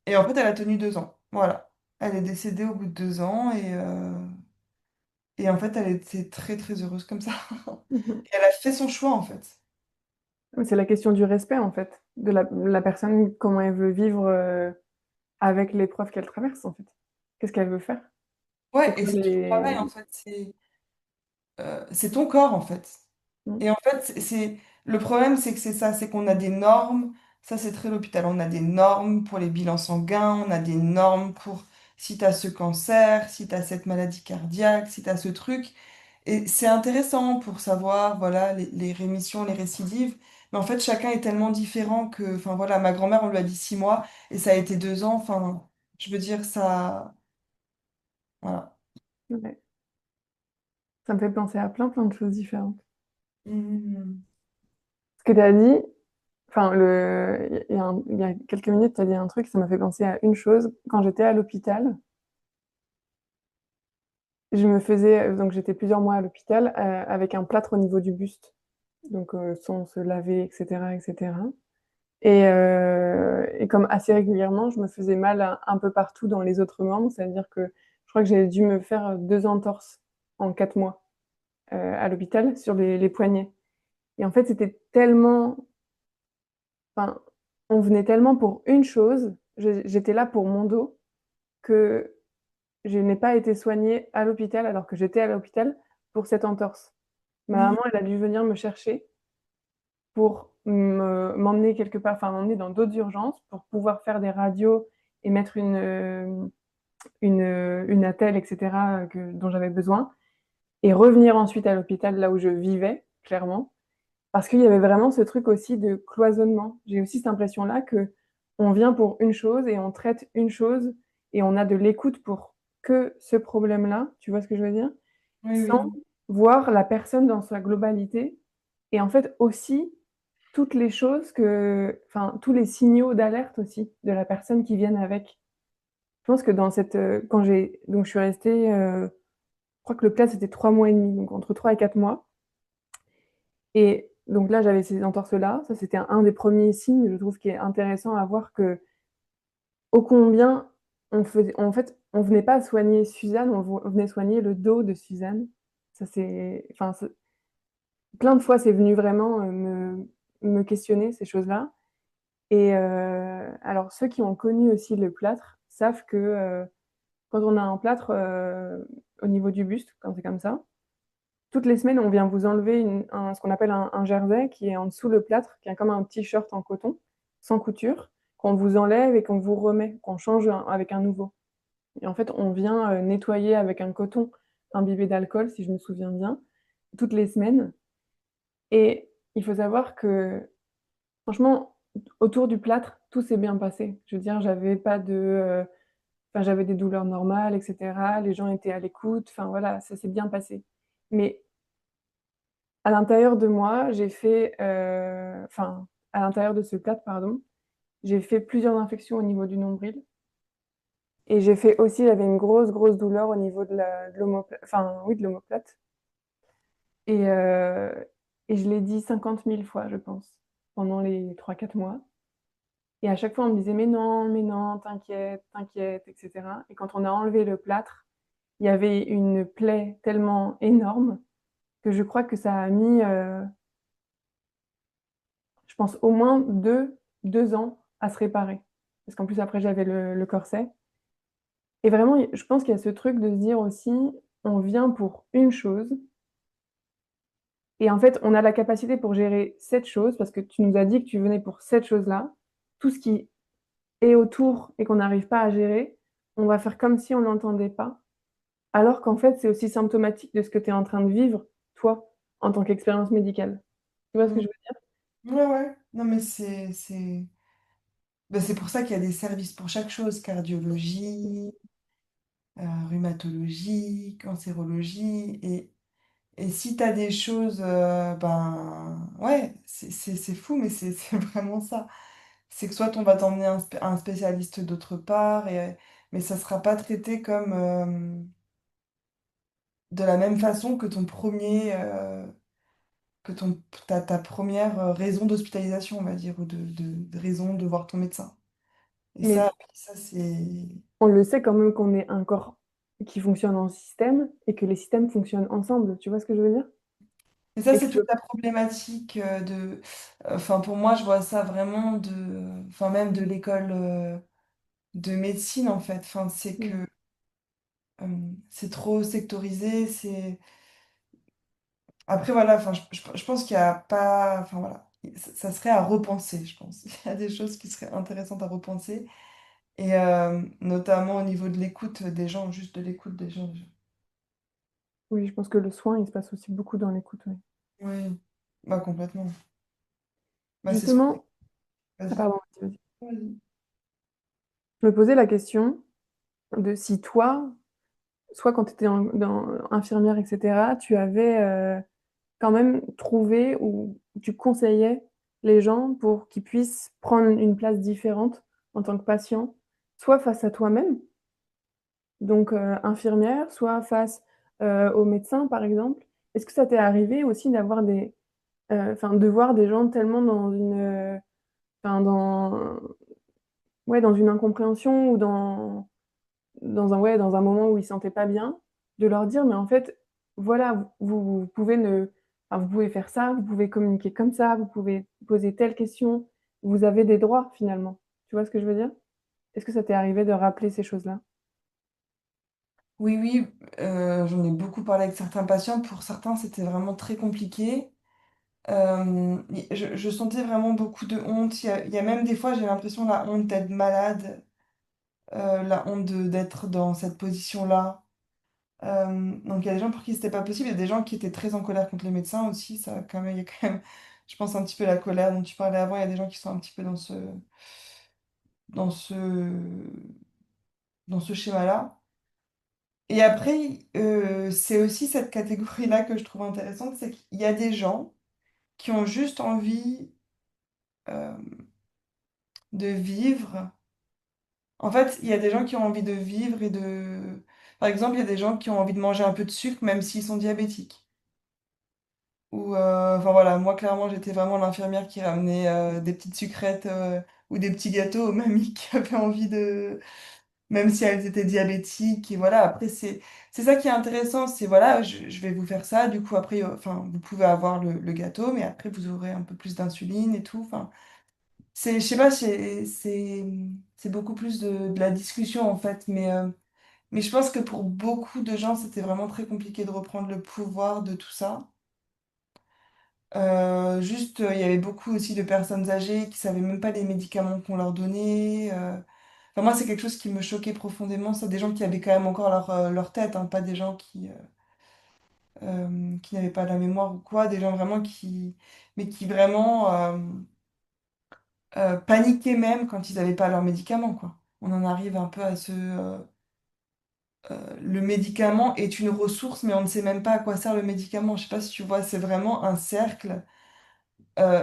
[SPEAKER 2] et en fait, elle a tenu 2 ans. Voilà. Elle est décédée au bout de 2 ans et en fait, elle était très très heureuse comme ça.
[SPEAKER 1] Mhm.
[SPEAKER 2] Et elle a fait son choix en fait.
[SPEAKER 1] Mais c'est la question du respect, en fait, de la personne, comment elle veut vivre avec l'épreuve qu'elle traverse, en fait. Qu'est-ce qu'elle veut faire? C'est
[SPEAKER 2] Ouais, et
[SPEAKER 1] quoi
[SPEAKER 2] c'est toujours pareil en fait. C'est ton corps en fait.
[SPEAKER 1] Mm.
[SPEAKER 2] Et en fait, le problème, c'est que c'est ça, c'est qu'on a des normes. Ça, c'est très l'hôpital. On a des normes pour les bilans sanguins, on a des normes pour si tu as ce cancer, si tu as cette maladie cardiaque, si tu as ce truc. Et c'est intéressant pour savoir, voilà, les rémissions, les récidives. Mais en fait, chacun est tellement différent que, enfin voilà, ma grand-mère, on lui a dit 6 mois et ça a été 2 ans. Enfin, je veux dire, ça, voilà.
[SPEAKER 1] Ouais. Ça me fait penser à plein de choses différentes.
[SPEAKER 2] Mhm.
[SPEAKER 1] Ce que tu as dit, enfin, il y a quelques minutes, tu as dit un truc, ça m'a fait penser à une chose. Quand j'étais à l'hôpital, donc j'étais plusieurs mois à l'hôpital avec un plâtre au niveau du buste, donc sans se laver, etc., etc. Et comme assez régulièrement, je me faisais mal un peu partout dans les autres membres, c'est-à-dire que je crois que j'ai dû me faire 2 entorses en 4 mois à l'hôpital sur les poignets. Et en fait, c'était tellement, enfin, on venait tellement pour une chose, j'étais là pour mon dos, que je n'ai pas été soignée à l'hôpital alors que j'étais à l'hôpital pour cette entorse. Ma
[SPEAKER 2] Mhm.
[SPEAKER 1] maman, elle a dû venir me chercher pour m'emmener quelque part, enfin m'emmener dans d'autres urgences pour pouvoir faire des radios et mettre une attelle, etc., dont j'avais besoin, et revenir ensuite à l'hôpital là où je vivais, clairement, parce qu'il y avait vraiment ce truc aussi de cloisonnement. J'ai aussi cette impression-là que on vient pour une chose et on traite une chose et on a de l'écoute pour que ce problème-là, tu vois ce que je veux dire,
[SPEAKER 2] Oui,
[SPEAKER 1] sans
[SPEAKER 2] oui.
[SPEAKER 1] voir la personne dans sa globalité et en fait aussi toutes les choses enfin, tous les signaux d'alerte aussi de la personne qui viennent avec. Je pense que donc je suis restée, je crois que le plat c'était 3 mois et demi, donc entre 3 et 4 mois. Et donc là, j'avais ces entorses-là. Ça, c'était un des premiers signes, je trouve, qui est intéressant à voir que, ô combien en fait, on venait pas soigner Suzanne, on venait soigner le dos de Suzanne. Ça, enfin, plein de fois, c'est venu vraiment me questionner ces choses-là. Et alors, ceux qui ont connu aussi le plâtre savent que quand on a un plâtre au niveau du buste, quand c'est comme ça, toutes les semaines, on vient vous enlever ce qu'on appelle un jersey qui est en dessous le plâtre, qui est comme un t-shirt en coton, sans couture, qu'on vous enlève et qu'on vous remet, qu'on change avec un nouveau. Et en fait, on vient nettoyer avec un coton imbibé d'alcool, si je me souviens bien, toutes les semaines. Et il faut savoir que, franchement, autour du plâtre, tout s'est bien passé. Je veux dire, enfin, j'avais des douleurs normales, etc. Les gens étaient à l'écoute. Enfin, voilà, ça s'est bien passé. Mais à l'intérieur de moi, enfin, à l'intérieur de ce plâtre, pardon, j'ai fait plusieurs infections au niveau du nombril. Et j'ai fait aussi, j'avais une grosse douleur au niveau de l'omoplate, enfin oui, de l'omoplate. Et, euh, et je l'ai dit 50 000 fois, je pense, pendant les 3 4 mois. Et à chaque fois, on me disait, mais non, t'inquiète, t'inquiète, etc. Et quand on a enlevé le plâtre, il y avait une plaie tellement énorme que je crois que ça a mis, je pense, au moins 2 ans à se réparer. Parce qu'en plus, après, j'avais le corset. Et vraiment, je pense qu'il y a ce truc de se dire aussi, on vient pour une chose. Et en fait, on a la capacité pour gérer cette chose, parce que tu nous as dit que tu venais pour cette chose-là. Tout ce qui est autour et qu'on n'arrive pas à gérer, on va faire comme si on l'entendait pas. Alors qu'en fait, c'est aussi symptomatique de ce que tu es en train de vivre, toi, en tant qu'expérience médicale. Tu vois ce que
[SPEAKER 2] Mm.
[SPEAKER 1] je veux
[SPEAKER 2] Ouais, ouais. Non, mais ben, c'est pour ça qu'il y a des services pour chaque chose, cardiologie, rhumatologie, cancérologie. Et si tu as des choses, ben ouais, c'est fou, mais c'est vraiment ça. C'est que soit on va t'emmener un spécialiste d'autre part, mais ça sera pas traité comme de la même façon que ton premier, que ta première raison d'hospitalisation, on va dire, ou de raison de voir ton médecin. Et
[SPEAKER 1] dire? Mais
[SPEAKER 2] ça c'est...
[SPEAKER 1] on le sait quand même qu'on est un corps qui fonctionne en système et que les systèmes fonctionnent ensemble. Tu vois ce que je veux dire?
[SPEAKER 2] Et ça,
[SPEAKER 1] Et que
[SPEAKER 2] c'est
[SPEAKER 1] tu
[SPEAKER 2] toute
[SPEAKER 1] peux...
[SPEAKER 2] la problématique de... Enfin, pour moi, je vois ça vraiment de... Enfin, même de l'école de médecine, en fait. Enfin, c'est
[SPEAKER 1] Mm.
[SPEAKER 2] que c'est trop sectorisé, c'est... Après, voilà, enfin, je pense qu'il n'y a pas... Enfin, voilà. Ça serait à repenser, je pense. Il y a des choses qui seraient intéressantes à repenser. Et notamment au niveau de l'écoute des gens, juste de l'écoute des gens.
[SPEAKER 1] Oui, je pense que le soin, il se passe aussi beaucoup dans l'écoute. Oui.
[SPEAKER 2] Oui, bah complètement. Bah, c'est ce qu'on...
[SPEAKER 1] Justement, ah
[SPEAKER 2] Vas-y.
[SPEAKER 1] pardon, vas-y.
[SPEAKER 2] Vas-y.
[SPEAKER 1] Je me posais la question de si toi, soit quand tu étais infirmière, etc., tu avais quand même trouvé ou tu conseillais les gens pour qu'ils puissent prendre une place différente en tant que patient, soit face à toi-même, donc infirmière, soit face au médecin, par exemple. Est-ce que ça t'est arrivé aussi d'avoir enfin, de voir des gens tellement enfin, ouais, dans une incompréhension ou ouais, dans un moment où ils ne se sentaient pas bien, de leur dire, mais en fait, voilà, vous pouvez enfin, vous pouvez faire ça, vous pouvez communiquer comme ça, vous pouvez poser telle question, vous avez des droits finalement. Tu vois ce que je veux dire? Est-ce que ça t'est arrivé de rappeler ces choses-là?
[SPEAKER 2] Oui, oui, j'en ai beaucoup parlé avec certains patients. Pour certains, c'était vraiment très compliqué. Je sentais vraiment beaucoup de honte. Il y a même des fois, j'ai l'impression la honte d'être malade, la honte d'être dans cette position-là. Donc il y a des gens pour qui c'était pas possible. Il y a des gens qui étaient très en colère contre les médecins aussi. Ça, quand même, il y a quand même, je pense, un petit peu la colère dont tu parlais avant. Il y a des gens qui sont un petit peu dans ce, dans ce schéma-là. Et après, c'est aussi cette catégorie-là que je trouve intéressante, c'est qu'il y a des gens qui ont juste envie euh, de vivre. En fait, il y a des gens qui ont envie de vivre et de... Par exemple, il y a des gens qui ont envie de manger un peu de sucre même s'ils sont diabétiques. Ou, enfin voilà, moi clairement, j'étais vraiment l'infirmière qui ramenait des petites sucrètes ou des petits gâteaux aux mamies qui avaient envie de... Même si elles étaient diabétiques. Et voilà, après, c'est ça qui est intéressant, c'est voilà, je vais vous faire ça, du coup, après, enfin, vous pouvez avoir le gâteau, mais après, vous aurez un peu plus d'insuline et tout. Enfin, je sais pas, c'est beaucoup plus de la discussion, en fait, mais je pense que pour beaucoup de gens, c'était vraiment très compliqué de reprendre le pouvoir de tout ça. Juste, il y avait beaucoup aussi de personnes âgées qui savaient même pas les médicaments qu'on leur donnait. Enfin, moi, c'est quelque chose qui me choquait profondément. Ça, des gens qui avaient quand même encore leur tête, hein, pas des gens qui n'avaient pas la mémoire ou quoi, des gens vraiment mais qui vraiment paniquaient même quand ils n'avaient pas leurs médicaments, quoi. On en arrive un peu à le médicament est une ressource, mais on ne sait même pas à quoi sert le médicament. Je sais pas si tu vois, c'est vraiment un cercle.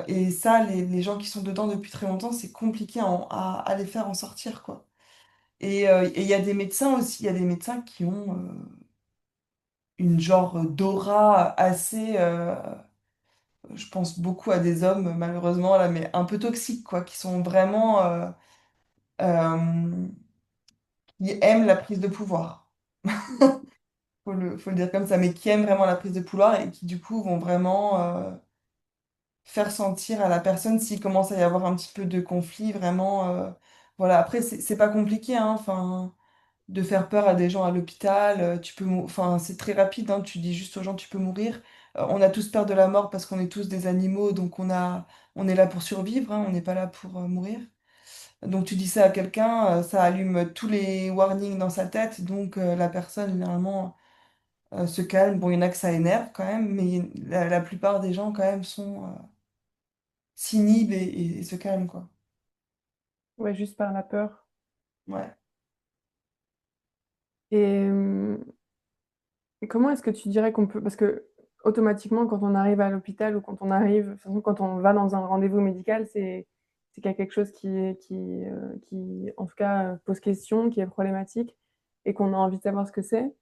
[SPEAKER 2] Et ça, les gens qui sont dedans depuis très longtemps, c'est compliqué à les faire en sortir, quoi. Et il y a des médecins aussi, il y a des médecins qui ont une genre d'aura assez, je pense beaucoup à des hommes malheureusement là, mais un peu toxiques quoi, qui sont vraiment, euh, qui aiment la prise de pouvoir. Faut le dire comme ça, mais qui aiment vraiment la prise de pouvoir et qui du coup vont vraiment faire sentir à la personne s'il commence à y avoir un petit peu de conflit, vraiment. Voilà, après, c'est pas compliqué, hein, enfin, de faire peur à des gens à l'hôpital. Enfin, c'est très rapide, hein, tu dis juste aux gens, tu peux mourir. On a tous peur de la mort parce qu'on est tous des animaux, donc on est là pour survivre, hein, on n'est pas là pour mourir. Donc tu dis ça à quelqu'un, ça allume tous les warnings dans sa tête, donc la personne, généralement, se calme. Bon, il y en a que ça énerve quand même, mais la plupart des gens, quand même, s'inhibent et se calment, quoi.
[SPEAKER 1] Ouais, juste par la peur.
[SPEAKER 2] Ouais.
[SPEAKER 1] Et comment est-ce que tu dirais qu'on peut... Parce que automatiquement, quand on arrive à l'hôpital ou quand on arrive, de toute façon, quand on va dans un rendez-vous médical, c'est qu'il y a quelque chose qui, en tout cas, pose question, qui est problématique et qu'on a envie de savoir ce que c'est.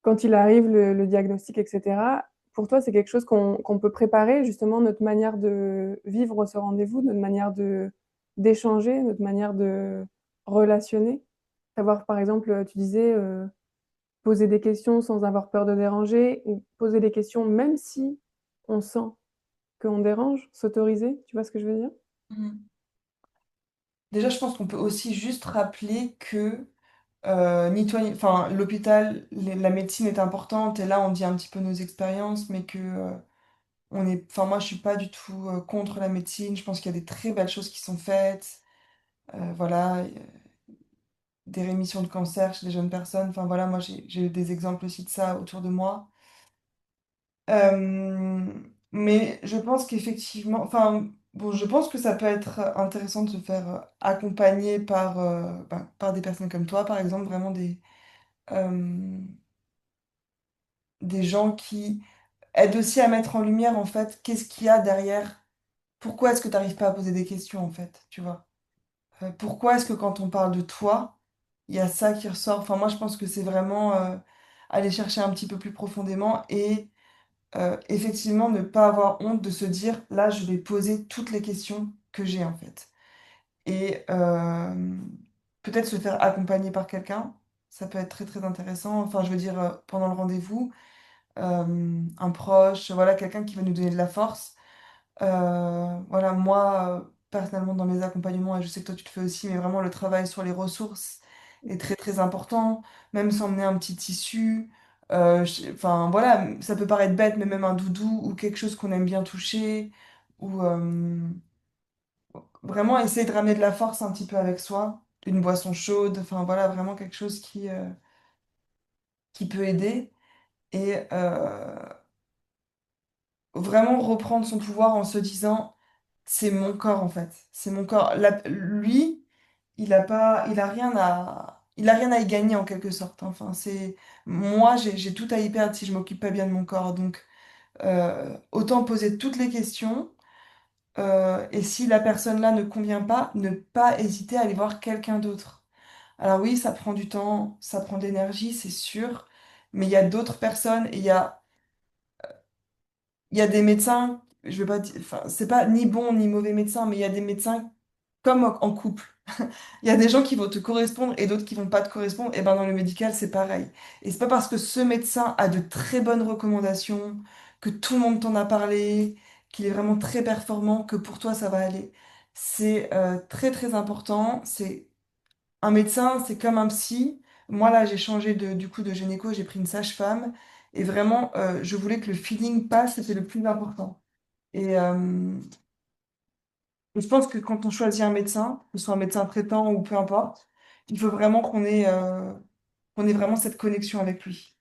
[SPEAKER 1] Quand il arrive le diagnostic, etc., pour toi, c'est quelque chose qu'on peut préparer, justement, notre manière de vivre ce rendez-vous, notre manière d'échanger, notre manière de relationner. Savoir, par exemple, tu disais, poser des questions sans avoir peur de déranger, ou poser des questions même si on sent qu'on dérange, s'autoriser, tu vois ce que je veux dire?
[SPEAKER 2] Mhm. Déjà, je pense qu'on peut aussi juste rappeler que ni toi, enfin, l'hôpital, la médecine est importante, et là, on dit un petit peu nos expériences, mais que enfin, moi, je suis pas du tout contre la médecine. Je pense qu'il y a des très belles choses qui sont faites. Voilà, des rémissions de cancer chez les jeunes personnes. Enfin, voilà, moi, j'ai eu des exemples aussi de ça autour de moi. Euh, mais je pense qu'effectivement, enfin, bon, je pense que ça peut être intéressant de se faire accompagner par des personnes comme toi, par exemple, vraiment euh, des gens qui aident aussi à mettre en lumière, en fait, qu'est-ce qu'il y a derrière, pourquoi est-ce que tu n'arrives pas à poser des questions, en fait, tu vois. Pourquoi est-ce que quand on parle de toi, il y a ça qui ressort? Enfin, moi, je pense que c'est vraiment aller chercher un petit peu plus profondément et effectivement, ne pas avoir honte de se dire, là, je vais poser toutes les questions que j'ai en fait. Et peut-être se faire accompagner par quelqu'un, ça peut être très très intéressant. Enfin, je veux dire, pendant le rendez-vous, un proche, voilà, quelqu'un qui va nous donner de la force. Voilà, moi, personnellement, dans mes accompagnements, et je sais que toi tu le fais aussi, mais vraiment le travail sur les ressources est très très important. Même s'emmener un petit tissu, enfin voilà, ça peut paraître bête, mais même un doudou ou quelque chose qu'on aime bien toucher, ou vraiment essayer de ramener de la force un petit peu avec soi, une boisson chaude, enfin voilà, vraiment quelque chose qui peut aider. Et vraiment reprendre son pouvoir en se disant, c'est mon corps en fait, c'est mon corps. Lui, il a rien à y gagner en quelque sorte. Enfin, c'est moi, j'ai tout à y perdre si je m'occupe pas bien de mon corps. Donc, autant poser toutes les questions. Et si la personne là ne convient pas, ne pas hésiter à aller voir quelqu'un d'autre. Alors oui, ça prend du temps, ça prend de l'énergie, c'est sûr. Mais il y a d'autres personnes et il y a des médecins, je veux pas dire, enfin, c'est pas ni bon ni mauvais médecin, mais il y a des médecins comme en couple. Il y a des gens qui vont te correspondre et d'autres qui vont pas te correspondre. Et ben dans le médical, c'est pareil. Et c'est pas parce que ce médecin a de très bonnes recommandations, que tout le monde t'en a parlé, qu'il est vraiment très performant, que pour toi ça va aller. C'est très très important. C'est un médecin, c'est comme un psy. Moi là, j'ai changé du coup de gynéco, j'ai pris une sage-femme. Et vraiment, je voulais que le feeling passe, c'était le plus important. Et, et je pense que quand on choisit un médecin, que ce soit un médecin traitant ou peu importe, il faut vraiment qu'on ait vraiment cette connexion avec lui.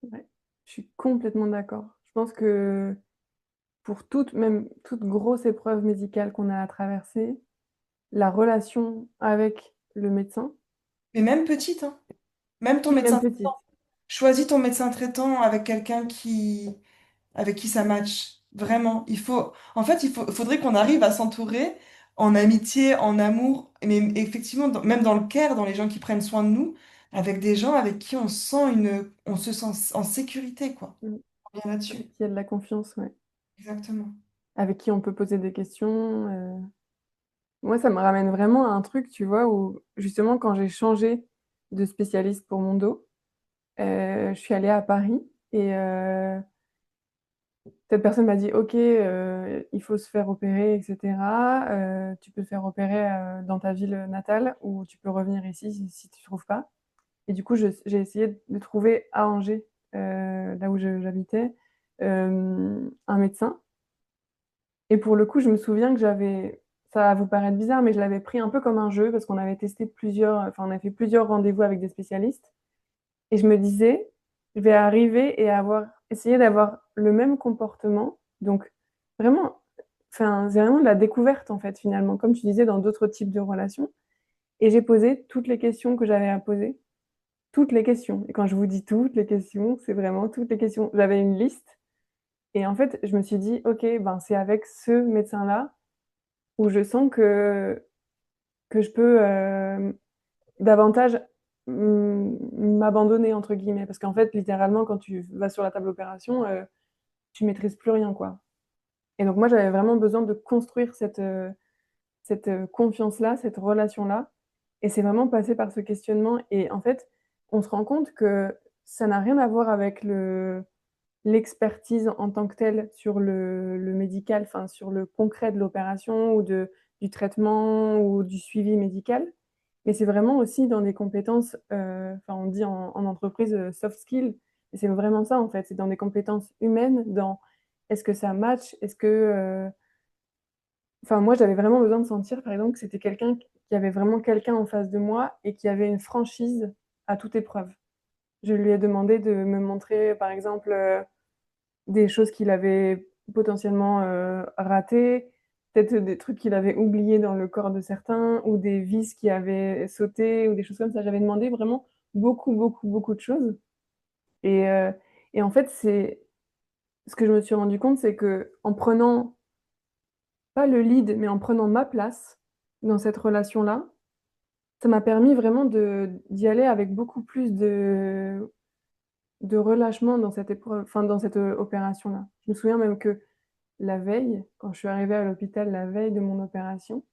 [SPEAKER 1] Ouais. Je suis complètement d'accord. Je pense que pour toute, même toute grosse épreuve médicale qu'on a à traverser, la relation avec le médecin,
[SPEAKER 2] Mais même petite, hein, même ton
[SPEAKER 1] oui, même
[SPEAKER 2] médecin,
[SPEAKER 1] petite,
[SPEAKER 2] choisis ton médecin traitant avec quelqu'un avec qui ça match. Vraiment, en fait, faudrait qu'on arrive à s'entourer en amitié, en amour, mais effectivement, même dans le care, dans les gens qui prennent soin de nous, avec des gens avec qui on se sent en sécurité, quoi.
[SPEAKER 1] Mm.
[SPEAKER 2] On vient là-dessus.
[SPEAKER 1] Avec qui il y a de la confiance, ouais.
[SPEAKER 2] Exactement.
[SPEAKER 1] Avec qui on peut poser des questions. Moi, ça me ramène vraiment à un truc, tu vois, où justement, quand j'ai changé de spécialiste pour mon dos, je suis allée à Paris et cette personne m'a dit, OK, il faut se faire opérer, etc. Tu peux te faire opérer dans ta ville natale ou tu peux revenir ici si tu ne trouves pas. Et du coup, j'ai essayé de trouver à Angers, là où j'habitais, un médecin. Et pour le coup, je me souviens que ça va vous paraître bizarre, mais je l'avais pris un peu comme un jeu parce qu'on avait testé enfin, on a fait plusieurs rendez-vous avec des spécialistes. Et je me disais, je vais arriver et essayer d'avoir le même comportement. Donc, vraiment, enfin, c'est vraiment de la découverte, en fait, finalement, comme tu disais, dans d'autres types de relations. Et j'ai posé toutes les questions que j'avais à poser. Toutes les questions. Et quand je vous dis toutes les questions, c'est vraiment toutes les questions. J'avais une liste. Et en fait, je me suis dit, OK, ben, c'est avec ce médecin-là où je sens que je peux davantage m'abandonner, entre guillemets. Parce qu'en fait, littéralement, quand tu vas sur la table d'opération, tu maîtrises plus rien, quoi. Et donc, moi, j'avais vraiment besoin de construire cette confiance-là, cette relation-là. Et c'est vraiment passé par ce questionnement. Et en fait, on se rend compte que ça n'a rien à voir avec l'expertise en tant que telle sur le médical, enfin sur le concret de l'opération ou du traitement ou du suivi médical. Mais c'est vraiment aussi dans des compétences, enfin on dit en entreprise soft skills, et c'est vraiment ça en fait, c'est dans des compétences humaines, dans est-ce que ça match, est-ce que... Enfin moi j'avais vraiment besoin de sentir par exemple que c'était quelqu'un qui avait vraiment quelqu'un en face de moi et qui avait une franchise à toute épreuve. Je lui ai demandé de me montrer par exemple des choses qu'il avait potentiellement ratées, peut-être des trucs qu'il avait oubliés dans le corps de certains, ou des vis qui avaient sauté, ou des choses comme ça. J'avais demandé vraiment beaucoup, beaucoup, beaucoup de choses. Et, euh, et en fait, ce que je me suis rendu compte, c'est que en prenant, pas le lead, mais en prenant ma place dans cette relation-là, ça m'a permis vraiment d'y aller avec beaucoup plus de relâchement dans cette épreuve, enfin, dans cette opération-là. Je me souviens même que la veille, quand je suis arrivée à l'hôpital la veille de mon opération,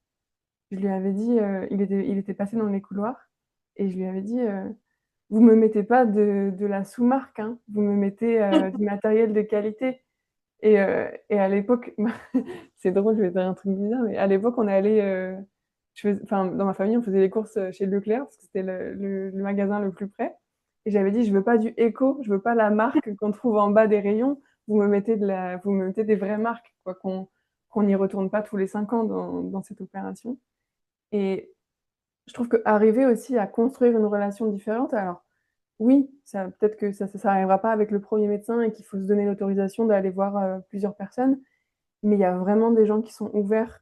[SPEAKER 1] je lui avais dit, il était passé dans les couloirs, et je lui avais dit, vous me mettez pas de la sous-marque, hein, vous me mettez du matériel de qualité. Et à l'époque, c'est drôle, je vais dire un truc bizarre, mais à l'époque, on est allé, enfin, dans ma famille, on faisait les courses chez Leclerc, parce que c'était le magasin le plus près. Et j'avais dit, je veux pas du éco, je veux pas la marque qu'on trouve en bas des rayons, vous me mettez des vraies marques, quoi, qu'on n'y retourne pas tous les 5 ans dans cette opération. Et je trouve qu'arriver aussi à construire une relation différente, alors oui, peut-être que ça arrivera pas avec le premier médecin et qu'il faut se donner l'autorisation d'aller voir plusieurs personnes, mais il y a vraiment des gens qui sont ouverts,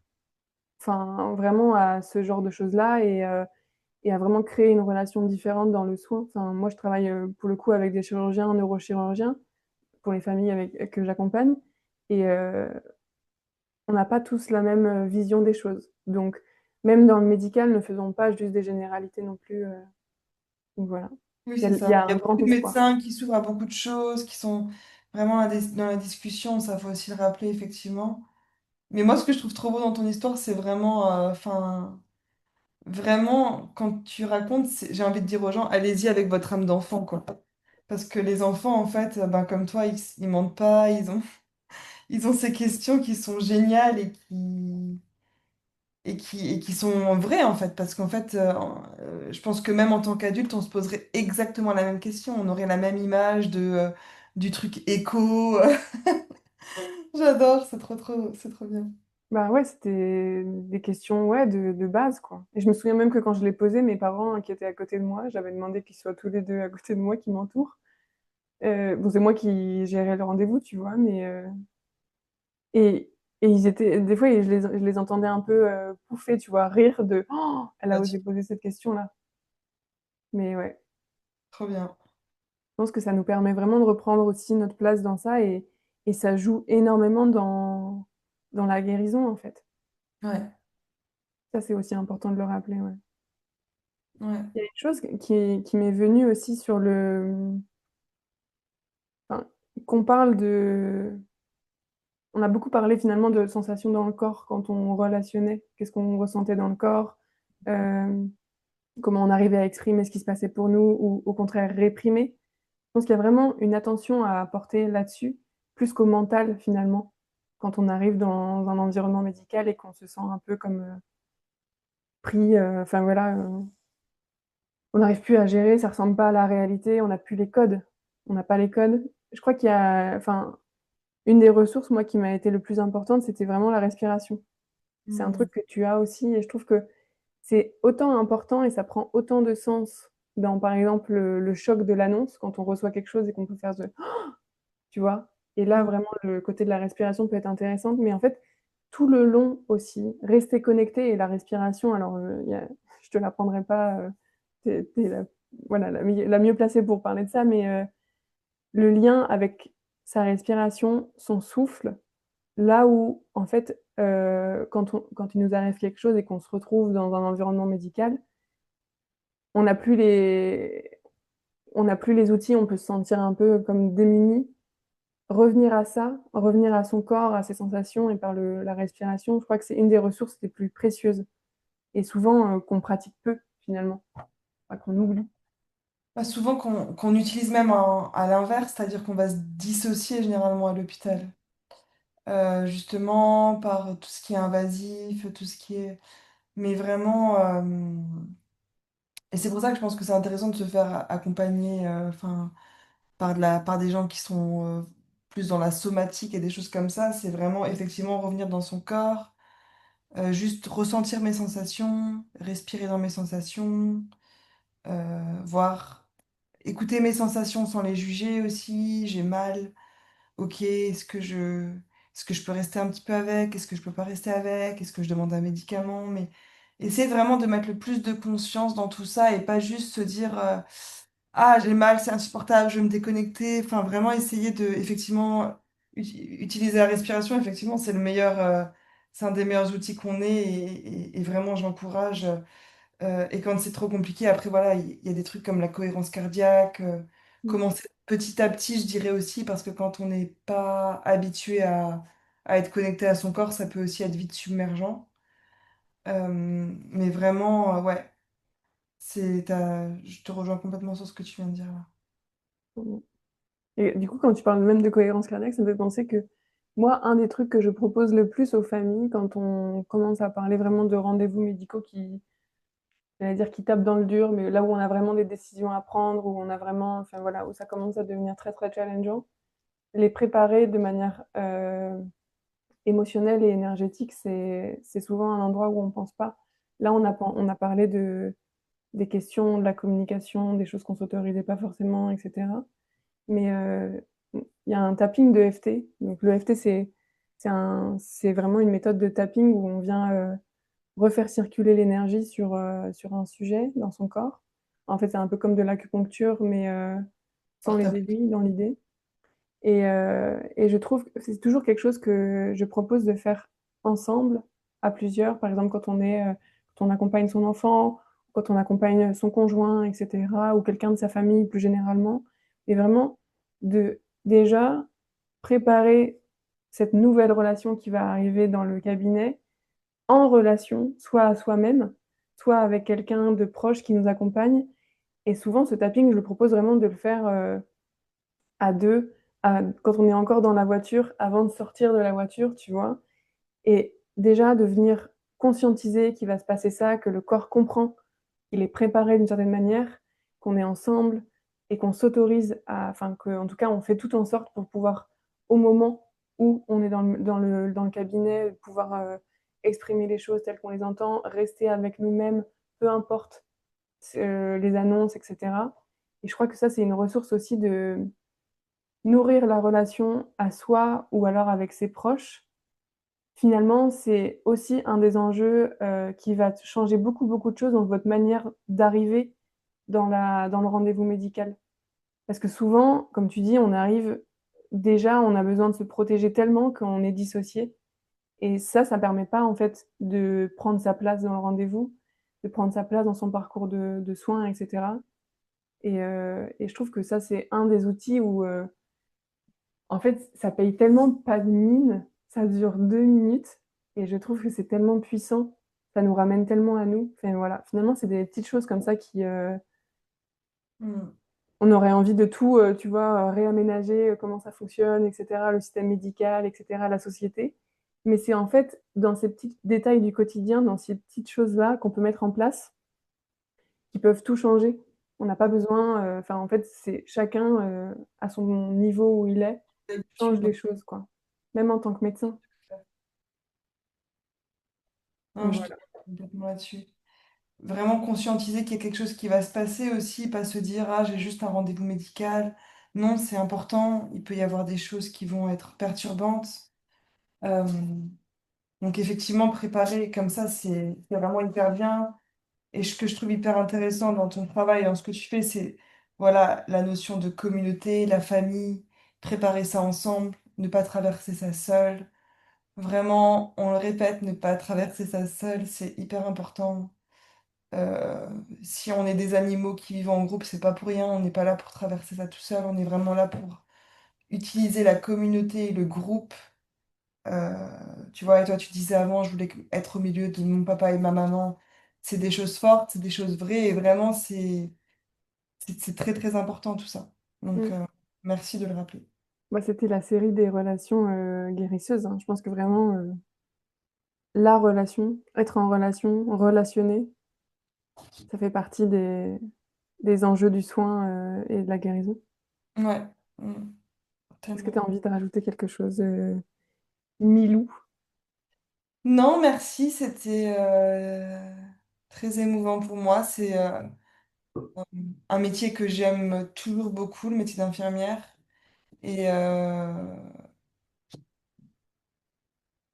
[SPEAKER 1] enfin, vraiment à ce genre de choses-là et à vraiment créer une relation différente dans le soin. Enfin, moi, je travaille pour le coup avec des chirurgiens, neurochirurgiens, pour les familles que j'accompagne, et on n'a pas tous la même vision des choses. Donc, même dans le médical, ne faisons pas juste des généralités non plus. Donc voilà,
[SPEAKER 2] Oui, c'est
[SPEAKER 1] il y
[SPEAKER 2] ça.
[SPEAKER 1] a
[SPEAKER 2] Il y
[SPEAKER 1] un
[SPEAKER 2] a
[SPEAKER 1] grand
[SPEAKER 2] beaucoup de
[SPEAKER 1] espoir.
[SPEAKER 2] médecins qui s'ouvrent à beaucoup de choses, qui sont vraiment dans la discussion, ça faut aussi le rappeler, effectivement. Mais moi, ce que je trouve trop beau dans ton histoire, c'est vraiment, enfin, vraiment, quand tu racontes, j'ai envie de dire aux gens, allez-y avec votre âme d'enfant, quoi. Parce que les enfants, en fait, ben, comme toi, ils mentent pas, ils ont ces questions qui sont géniales et qui sont vraies, en fait. Parce qu'en fait, je pense que même en tant qu'adulte, on se poserait exactement la même question. On aurait la même image du truc éco. J'adore, c'est trop bien.
[SPEAKER 1] Bah ouais, c'était des questions ouais, de base, quoi. Et je me souviens même que quand je les posais, mes parents qui étaient à côté de moi, j'avais demandé qu'ils soient tous les deux à côté de moi, qui m'entourent. Bon, c'est moi qui gérais le rendez-vous, tu vois, mais... et ils étaient... Des fois, je les entendais un peu pouffer, tu vois, rire de «Oh, elle a
[SPEAKER 2] Ah,
[SPEAKER 1] osé poser cette question-là». Mais ouais,
[SPEAKER 2] trop bien.
[SPEAKER 1] je pense que ça nous permet vraiment de reprendre aussi notre place dans ça et ça joue énormément dans la guérison, en fait.
[SPEAKER 2] Ouais.
[SPEAKER 1] Ça, c'est aussi important de le rappeler, ouais.
[SPEAKER 2] Ouais.
[SPEAKER 1] Il y a une chose qui m'est venue aussi sur le... Enfin, qu'on parle de... On a beaucoup parlé finalement de sensations dans le corps quand on relationnait. Qu'est-ce qu'on ressentait dans le corps, euh, comment on arrivait à exprimer ce qui se passait pour nous ou au contraire réprimer. Je pense qu'il y a vraiment une attention à apporter là-dessus, plus qu'au mental finalement, quand on arrive dans un environnement médical et qu'on se sent un peu comme pris, enfin voilà, on n'arrive plus à gérer, ça ressemble pas à la réalité, on n'a plus les codes, on n'a pas les codes. Je crois qu'il y a, enfin, une des ressources, moi, qui m'a été le plus importante, c'était vraiment la respiration. C'est un
[SPEAKER 2] Mm.
[SPEAKER 1] truc que tu as aussi et je trouve que c'est autant important et ça prend autant de sens dans, par exemple, le choc de l'annonce, quand on reçoit quelque chose et qu'on peut faire ce tu vois? Et là,
[SPEAKER 2] Mm.
[SPEAKER 1] vraiment, le côté de la respiration peut être intéressant, mais en fait, tout le long aussi, rester connecté et la respiration, alors, je te l'apprendrai pas, tu es la voilà, la mieux placée pour parler de ça, mais le lien avec sa respiration, son souffle, là où, en fait, quand il nous arrive quelque chose et qu'on se retrouve dans un environnement médical, on n'a plus les on n'a plus les outils, on peut se sentir un peu comme démuni. Revenir à ça, revenir à son corps, à ses sensations et par la respiration, je crois que c'est une des ressources les plus précieuses et souvent qu'on pratique peu finalement, enfin, qu'on oublie.
[SPEAKER 2] Bah, souvent qu'on utilise même à l'inverse, c'est-à-dire qu'on va se dissocier généralement à l'hôpital. Justement par tout ce qui est invasif, tout ce qui est... Mais vraiment... Et c'est pour ça que je pense que c'est intéressant de se faire accompagner enfin, par des gens qui sont plus dans la somatique et des choses comme ça. C'est vraiment effectivement revenir dans son corps, juste ressentir mes sensations, respirer dans mes sensations, voir, écouter mes sensations sans les juger aussi. J'ai mal. Ok, est-ce que je peux rester un petit peu avec? Est-ce que je peux pas rester avec? Est-ce que je demande un médicament? Mais essayer vraiment de mettre le plus de conscience dans tout ça et pas juste se dire ah, j'ai mal, c'est insupportable, je vais me déconnecter. Enfin, vraiment essayer de effectivement utiliser la respiration. Effectivement, c'est le meilleur, c'est un des meilleurs outils qu'on ait et vraiment j'encourage. Et quand c'est trop compliqué, après, voilà, il y a des trucs comme la cohérence cardiaque,
[SPEAKER 1] Mm.
[SPEAKER 2] commencer petit à petit, je dirais aussi, parce que quand on n'est pas habitué à être connecté à son corps, ça peut aussi être vite submergent. Mais vraiment, ouais, je te rejoins complètement sur ce que tu viens de dire là.
[SPEAKER 1] Et du coup, quand tu parles même de cohérence cardiaque, ça me fait penser que moi, un des trucs que je propose le plus aux familles quand on commence à parler vraiment de rendez-vous médicaux qui, j'allais dire qui tapent dans le dur, mais là où on a vraiment des décisions à prendre, où on a vraiment, enfin voilà, où ça commence à devenir très très challengeant, les préparer de manière émotionnelle et énergétique, c'est souvent un endroit où on ne pense pas. Là, on a parlé des questions, de la communication, des choses qu'on ne s'autorisait pas forcément, etc. Mais il y a un tapping de FT. Donc, le FT, c'est vraiment une méthode de tapping où on vient refaire circuler l'énergie sur un sujet dans son corps. En fait, c'est un peu comme de l'acupuncture, mais sans
[SPEAKER 2] Par
[SPEAKER 1] les
[SPEAKER 2] ta...
[SPEAKER 1] aiguilles dans l'idée. Et je trouve que c'est toujours quelque chose que je propose de faire ensemble, à plusieurs. Par exemple, quand on accompagne son enfant, quand on accompagne son conjoint, etc., ou quelqu'un de sa famille plus généralement. Et vraiment, de déjà préparer cette nouvelle relation qui va arriver dans le cabinet en relation, soit à soi-même, soit avec quelqu'un de proche qui nous accompagne. Et souvent, ce tapping, je le propose vraiment de le faire à deux, quand on est encore dans la voiture, avant de sortir de la voiture, tu vois. Et déjà de venir conscientiser qu'il va se passer ça, que le corps comprend, qu'il est préparé d'une certaine manière, qu'on est ensemble et qu'on s'autorise à, enfin qu'en tout cas on fait tout en sorte pour pouvoir, au moment où on est dans le cabinet, pouvoir exprimer les choses telles qu'on les entend, rester avec nous-mêmes, peu importe les annonces, etc. Et je crois que ça, c'est une ressource aussi de nourrir la relation à soi ou alors avec ses proches. Finalement, c'est aussi un des enjeux qui va changer beaucoup, beaucoup de choses dans votre manière d'arriver dans le rendez-vous médical. Parce que souvent, comme tu dis, on arrive déjà, on a besoin de se protéger tellement qu'on est dissocié. Et ça permet pas en fait de prendre sa place dans le rendez-vous, de prendre sa place dans son parcours de soins, etc. Et je trouve que ça, c'est un des outils où, en fait, ça paye tellement pas de mine, ça dure 2 minutes, et je trouve que c'est tellement puissant, ça nous ramène tellement à nous. Enfin voilà, finalement, c'est des petites choses comme ça qui,
[SPEAKER 2] Mm.
[SPEAKER 1] on aurait envie de tout, tu vois, réaménager, comment ça fonctionne, etc., le système médical, etc., la société. Mais c'est en fait dans ces petits détails du quotidien, dans ces petites choses-là qu'on peut mettre en place, qui peuvent tout changer. On n'a pas besoin, enfin, en fait, c'est chacun, à son niveau où il est, change
[SPEAKER 2] D'habitude,
[SPEAKER 1] les choses, quoi. Même en tant que médecin.
[SPEAKER 2] non,
[SPEAKER 1] Donc
[SPEAKER 2] je te
[SPEAKER 1] voilà.
[SPEAKER 2] complètement là-dessus. Vraiment conscientiser qu'il y a quelque chose qui va se passer aussi, pas se dire, ah, j'ai juste un rendez-vous médical. Non, c'est important. Il peut y avoir des choses qui vont être perturbantes. Euh, donc effectivement, préparer comme ça, c'est vraiment hyper bien. Et ce que je trouve hyper intéressant dans ton travail, dans ce que tu fais, c'est voilà, la notion de communauté, la famille, préparer ça ensemble, ne pas traverser ça seul. Vraiment, on le répète, ne pas traverser ça seul, c'est hyper important. Euh, Si on est des animaux qui vivent en groupe, c'est pas pour rien, on n'est pas là pour traverser ça tout seul, on est vraiment là pour utiliser la communauté et le groupe. Euh, Tu vois, et toi, tu disais avant, je voulais être au milieu de mon papa et ma maman. C'est des choses fortes, c'est des choses vraies, et vraiment, c'est très, très important tout ça. Donc,
[SPEAKER 1] Mm.
[SPEAKER 2] merci de le rappeler.
[SPEAKER 1] Moi, c'était la série des relations guérisseuses, hein. Je pense que vraiment, la relation, être en relation, relationner, ça fait partie des enjeux du soin et de la guérison.
[SPEAKER 2] Ouais,
[SPEAKER 1] Est-ce que
[SPEAKER 2] tellement.
[SPEAKER 1] tu as envie de rajouter quelque chose, Milou?
[SPEAKER 2] Non, merci, c'était très émouvant pour moi. C'est un métier que j'aime toujours beaucoup, le métier d'infirmière. Et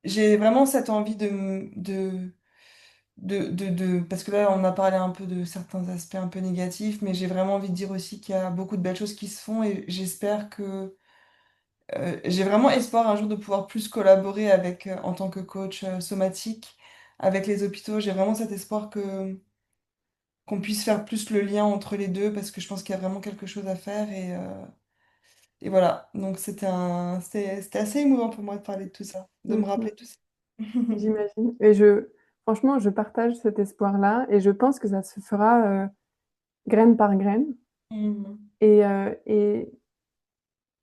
[SPEAKER 2] j'ai vraiment cette envie parce que là, on a parlé un peu de certains aspects un peu négatifs, mais j'ai vraiment envie de dire aussi qu'il y a beaucoup de belles choses qui se font et j'espère que j'ai vraiment espoir un jour de pouvoir plus collaborer avec, en tant que coach somatique avec les hôpitaux. J'ai vraiment cet espoir qu'on puisse faire plus le lien entre les deux parce que je pense qu'il y a vraiment quelque chose à faire et voilà. Donc c'était assez émouvant pour moi de parler de tout ça, de me
[SPEAKER 1] Mhm.
[SPEAKER 2] rappeler tout ça.
[SPEAKER 1] J'imagine. Franchement, je partage cet espoir-là et je pense que ça se fera graine par graine.
[SPEAKER 2] Mhm.
[SPEAKER 1] Et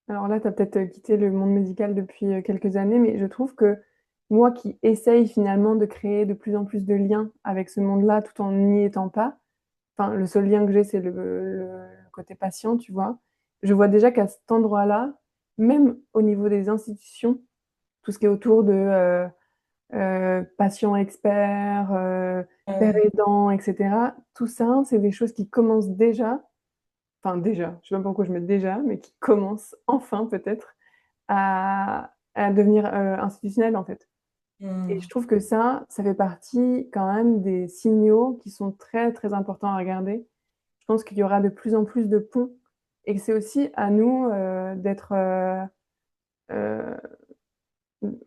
[SPEAKER 1] alors là, tu as peut-être quitté le monde médical depuis quelques années, mais je trouve que moi qui essaye finalement de créer de plus en plus de liens avec ce monde-là tout en n'y étant pas, enfin, le seul lien que j'ai, c'est le côté patient, tu vois. Je vois déjà qu'à cet endroit-là, même au niveau des institutions, tout ce qui est autour de patients experts, père
[SPEAKER 2] Ouais.
[SPEAKER 1] aidant, etc., tout ça, c'est des choses qui commencent déjà, enfin déjà, je sais pas pourquoi je mets déjà, mais qui commencent enfin peut-être à devenir institutionnelles en fait. Et je
[SPEAKER 2] Mhm.
[SPEAKER 1] trouve que ça fait partie quand même des signaux qui sont très très importants à regarder. Je pense qu'il y aura de plus en plus de ponts et que c'est aussi à nous d'être euh,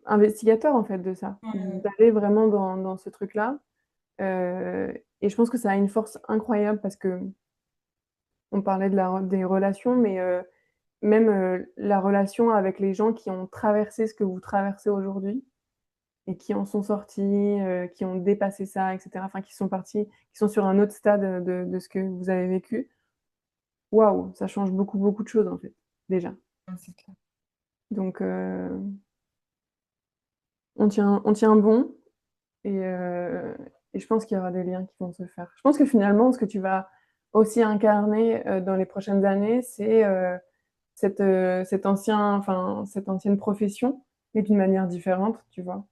[SPEAKER 1] investigateurs en fait de ça,
[SPEAKER 2] Ouais.
[SPEAKER 1] d'aller vraiment dans ce truc-là. Et je pense que ça a une force incroyable parce que on parlait des relations, mais même la relation avec les gens qui ont traversé ce que vous traversez aujourd'hui et qui en sont sortis, qui ont dépassé ça, etc. Enfin, qui sont partis, qui sont sur un autre stade de ce que vous avez vécu. Waouh, ça change beaucoup, beaucoup de choses en fait, déjà.
[SPEAKER 2] Ouais, c'est clair.
[SPEAKER 1] Donc, on tient bon et je pense qu'il y aura des liens qui vont se faire. Je pense que finalement, ce que tu vas aussi incarner dans les prochaines années, c'est cette ancienne profession, mais d'une manière différente, tu vois.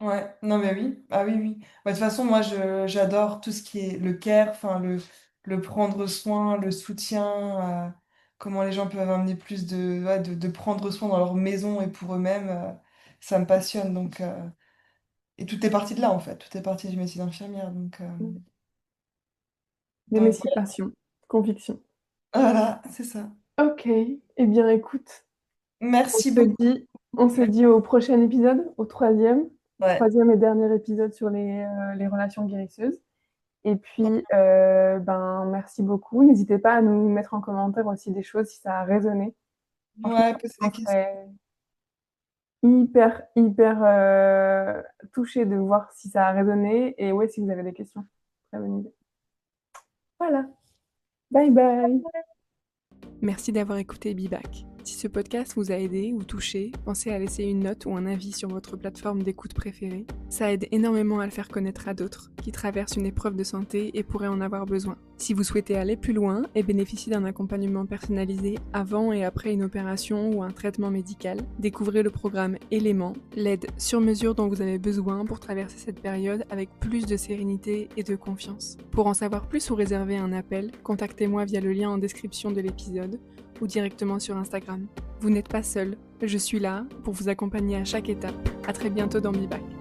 [SPEAKER 2] Ouais, non mais oui, ah oui, oui. Ouais, de toute façon, moi, j'adore tout ce qui est le care, enfin, le prendre soin, le soutien, comment les gens peuvent amener plus ouais, de prendre soin dans leur maison et pour eux-mêmes, ça me passionne. Donc, et tout est parti de là, en fait, tout est parti du métier d'infirmière.
[SPEAKER 1] Mais
[SPEAKER 2] Donc
[SPEAKER 1] c'est passion, conviction.
[SPEAKER 2] voilà, c'est ça.
[SPEAKER 1] Ok, eh bien écoute, on
[SPEAKER 2] Merci
[SPEAKER 1] se
[SPEAKER 2] beaucoup.
[SPEAKER 1] dit On se dit au prochain épisode, au troisième,
[SPEAKER 2] Ouais.
[SPEAKER 1] troisième et dernier épisode sur les relations guérisseuses. Et puis, ben, merci beaucoup. N'hésitez pas à nous mettre en commentaire aussi des choses si ça a résonné. Franchement,
[SPEAKER 2] Ouais, poser
[SPEAKER 1] on
[SPEAKER 2] des questions.
[SPEAKER 1] serait hyper touchés de voir si ça a résonné. Et ouais, si vous avez des questions. Très bonne idée. Voilà. Bye bye. Merci d'avoir écouté Be Back. Si ce podcast vous a aidé ou touché, pensez à laisser une note ou un avis sur votre plateforme d'écoute préférée. Ça aide énormément à le faire connaître à d'autres qui traversent une épreuve de santé et pourraient en avoir besoin. Si vous souhaitez aller plus loin et bénéficier d'un accompagnement personnalisé avant et après une opération ou un traitement médical, découvrez le programme Éléments, l'aide sur mesure dont vous avez besoin pour traverser cette période avec plus de sérénité et de confiance. Pour en savoir plus ou réserver un appel, contactez-moi via le lien en description de l'épisode ou directement sur Instagram. Vous n'êtes pas seul, je suis là pour vous accompagner à chaque étape. À très bientôt dans Be Back.